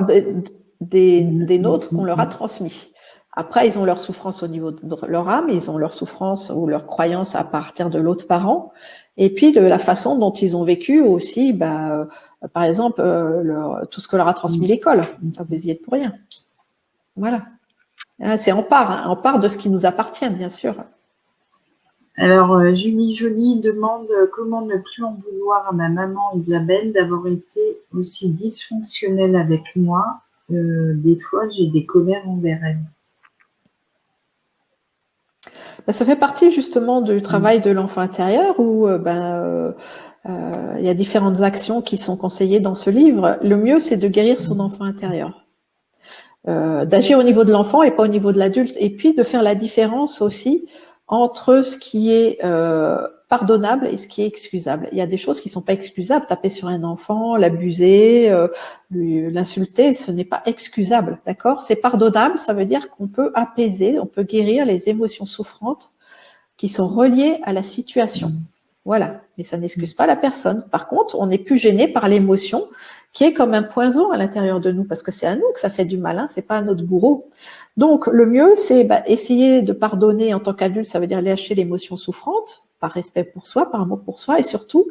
des nôtres qu'on leur a transmis. Après, ils ont leur souffrance au niveau de leur âme, ils ont leur souffrance ou leur croyance à partir de l'autre parent, et puis de la façon dont ils ont vécu aussi, par exemple, tout ce que leur a transmis l'école. Ça, vous y êtes pour rien. Voilà. C'est en part de ce qui nous appartient, bien sûr. Alors, Julie Joly demande comment ne plus en vouloir à ma maman Isabelle d'avoir été aussi dysfonctionnelle avec moi. Des fois, j'ai des colères envers elle. Ça fait partie justement du travail de l'enfant intérieur où il y a différentes actions qui sont conseillées dans ce livre. Le mieux, c'est de guérir son enfant intérieur. D'agir au niveau de l'enfant et pas au niveau de l'adulte. Et puis de faire la différence aussi entre ce qui est pardonnable et ce qui est excusable. Il y a des choses qui sont pas excusables. Taper sur un enfant, l'abuser, l'insulter, ce n'est pas excusable, d'accord? C'est pardonnable, ça veut dire qu'on peut apaiser, on peut guérir les émotions souffrantes qui sont reliées à la situation. Voilà, mais ça n'excuse pas la personne. Par contre, on n'est plus gêné par l'émotion qui est comme un poison à l'intérieur de nous, parce que c'est à nous que ça fait du mal, c'est pas à notre bourreau. Donc, le mieux, c'est essayer de pardonner en tant qu'adulte, ça veut dire lâcher l'émotion souffrante, par respect pour soi, par amour pour soi, et surtout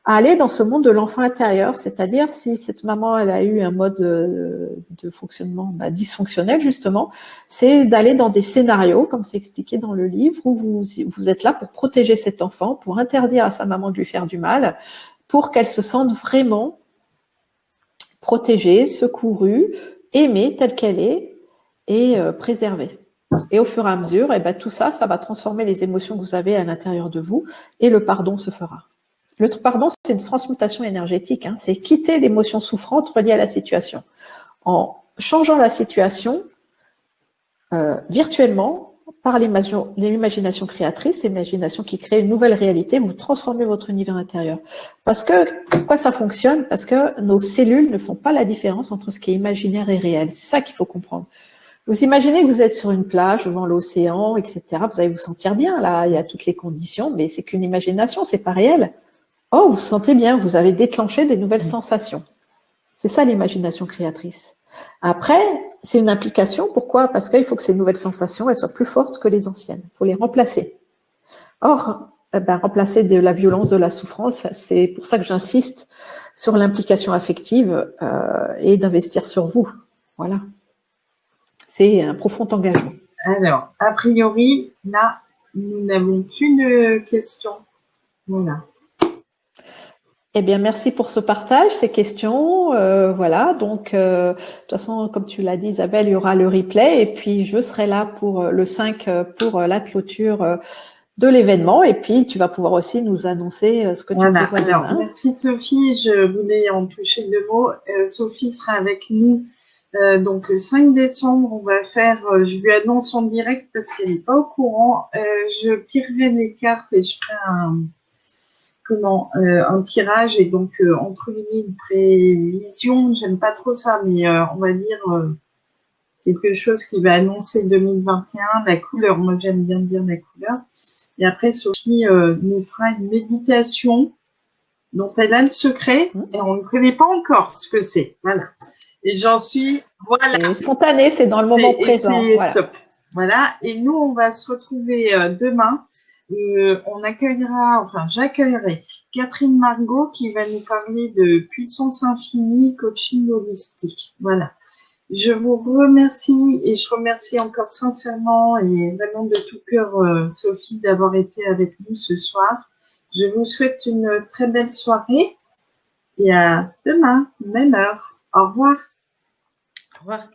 aller dans ce monde de l'enfant intérieur, c'est-à-dire si cette maman elle a eu un mode de fonctionnement dysfonctionnel justement, c'est d'aller dans des scénarios, comme c'est expliqué dans le livre, où vous êtes là pour protéger cet enfant, pour interdire à sa maman de lui faire du mal, pour qu'elle se sente vraiment protégée, secourue, aimée telle qu'elle est et préservée. Et au fur et à mesure, tout ça, ça va transformer les émotions que vous avez à l'intérieur de vous et le pardon se fera. Le pardon, c'est une transmutation énergétique, c'est quitter l'émotion souffrante reliée à la situation. En changeant la situation, virtuellement par l'imagination créatrice, l'imagination qui crée une nouvelle réalité, vous transformez votre univers intérieur. Parce que, pourquoi ça fonctionne? Parce que nos cellules ne font pas la différence entre ce qui est imaginaire et réel. C'est ça qu'il faut comprendre. Vous imaginez que vous êtes sur une plage devant l'océan, etc. Vous allez vous sentir bien, là, il y a toutes les conditions, mais c'est qu'une imagination, c'est pas réel. Oh, vous vous sentez bien, vous avez déclenché des nouvelles sensations. C'est ça l'imagination créatrice. Après, c'est une implication. Pourquoi? Parce qu'il faut que ces nouvelles sensations, elles soient plus fortes que les anciennes. Il faut les remplacer. Or, remplacer de la violence, de la souffrance, c'est pour ça que j'insiste sur l'implication affective et d'investir sur vous. Voilà. C'est un profond engagement. Alors, a priori, là, nous n'avons plus de questions. Voilà. Eh bien, merci pour ce partage, ces questions. Voilà, donc, de toute façon, comme tu l'as dit, Isabelle, il y aura le replay. Et puis, je serai là pour le 5, pour la clôture de l'événement. Et puis, tu vas pouvoir aussi nous annoncer ce que tu prévois demain. Merci Sophie. Je voulais en toucher deux mots. Sophie sera avec nous. Donc, le 5 décembre, on va faire, je lui annonce en direct parce qu'elle n'est pas au courant. Je tirerai les cartes et je ferai un tirage, et donc entre guillemets une prévision, j'aime pas trop ça, mais on va dire quelque chose qui va annoncer 2021, la couleur, moi j'aime bien dire la couleur, et après Sophie nous fera une méditation dont elle a le secret, et on ne connaît pas encore ce que c'est, voilà, et j'en suis, voilà. C'est spontané, c'est dans le moment présent. C'est voilà. Top. Voilà, et nous on va se retrouver demain. On accueillera, enfin j'accueillerai Catherine Margot qui va nous parler de puissance infinie, coaching holistique. Voilà. Je vous remercie et je remercie encore sincèrement et vraiment de tout cœur Sophie d'avoir été avec nous ce soir. Je vous souhaite une très belle soirée et à demain, même heure. Au revoir. Au revoir.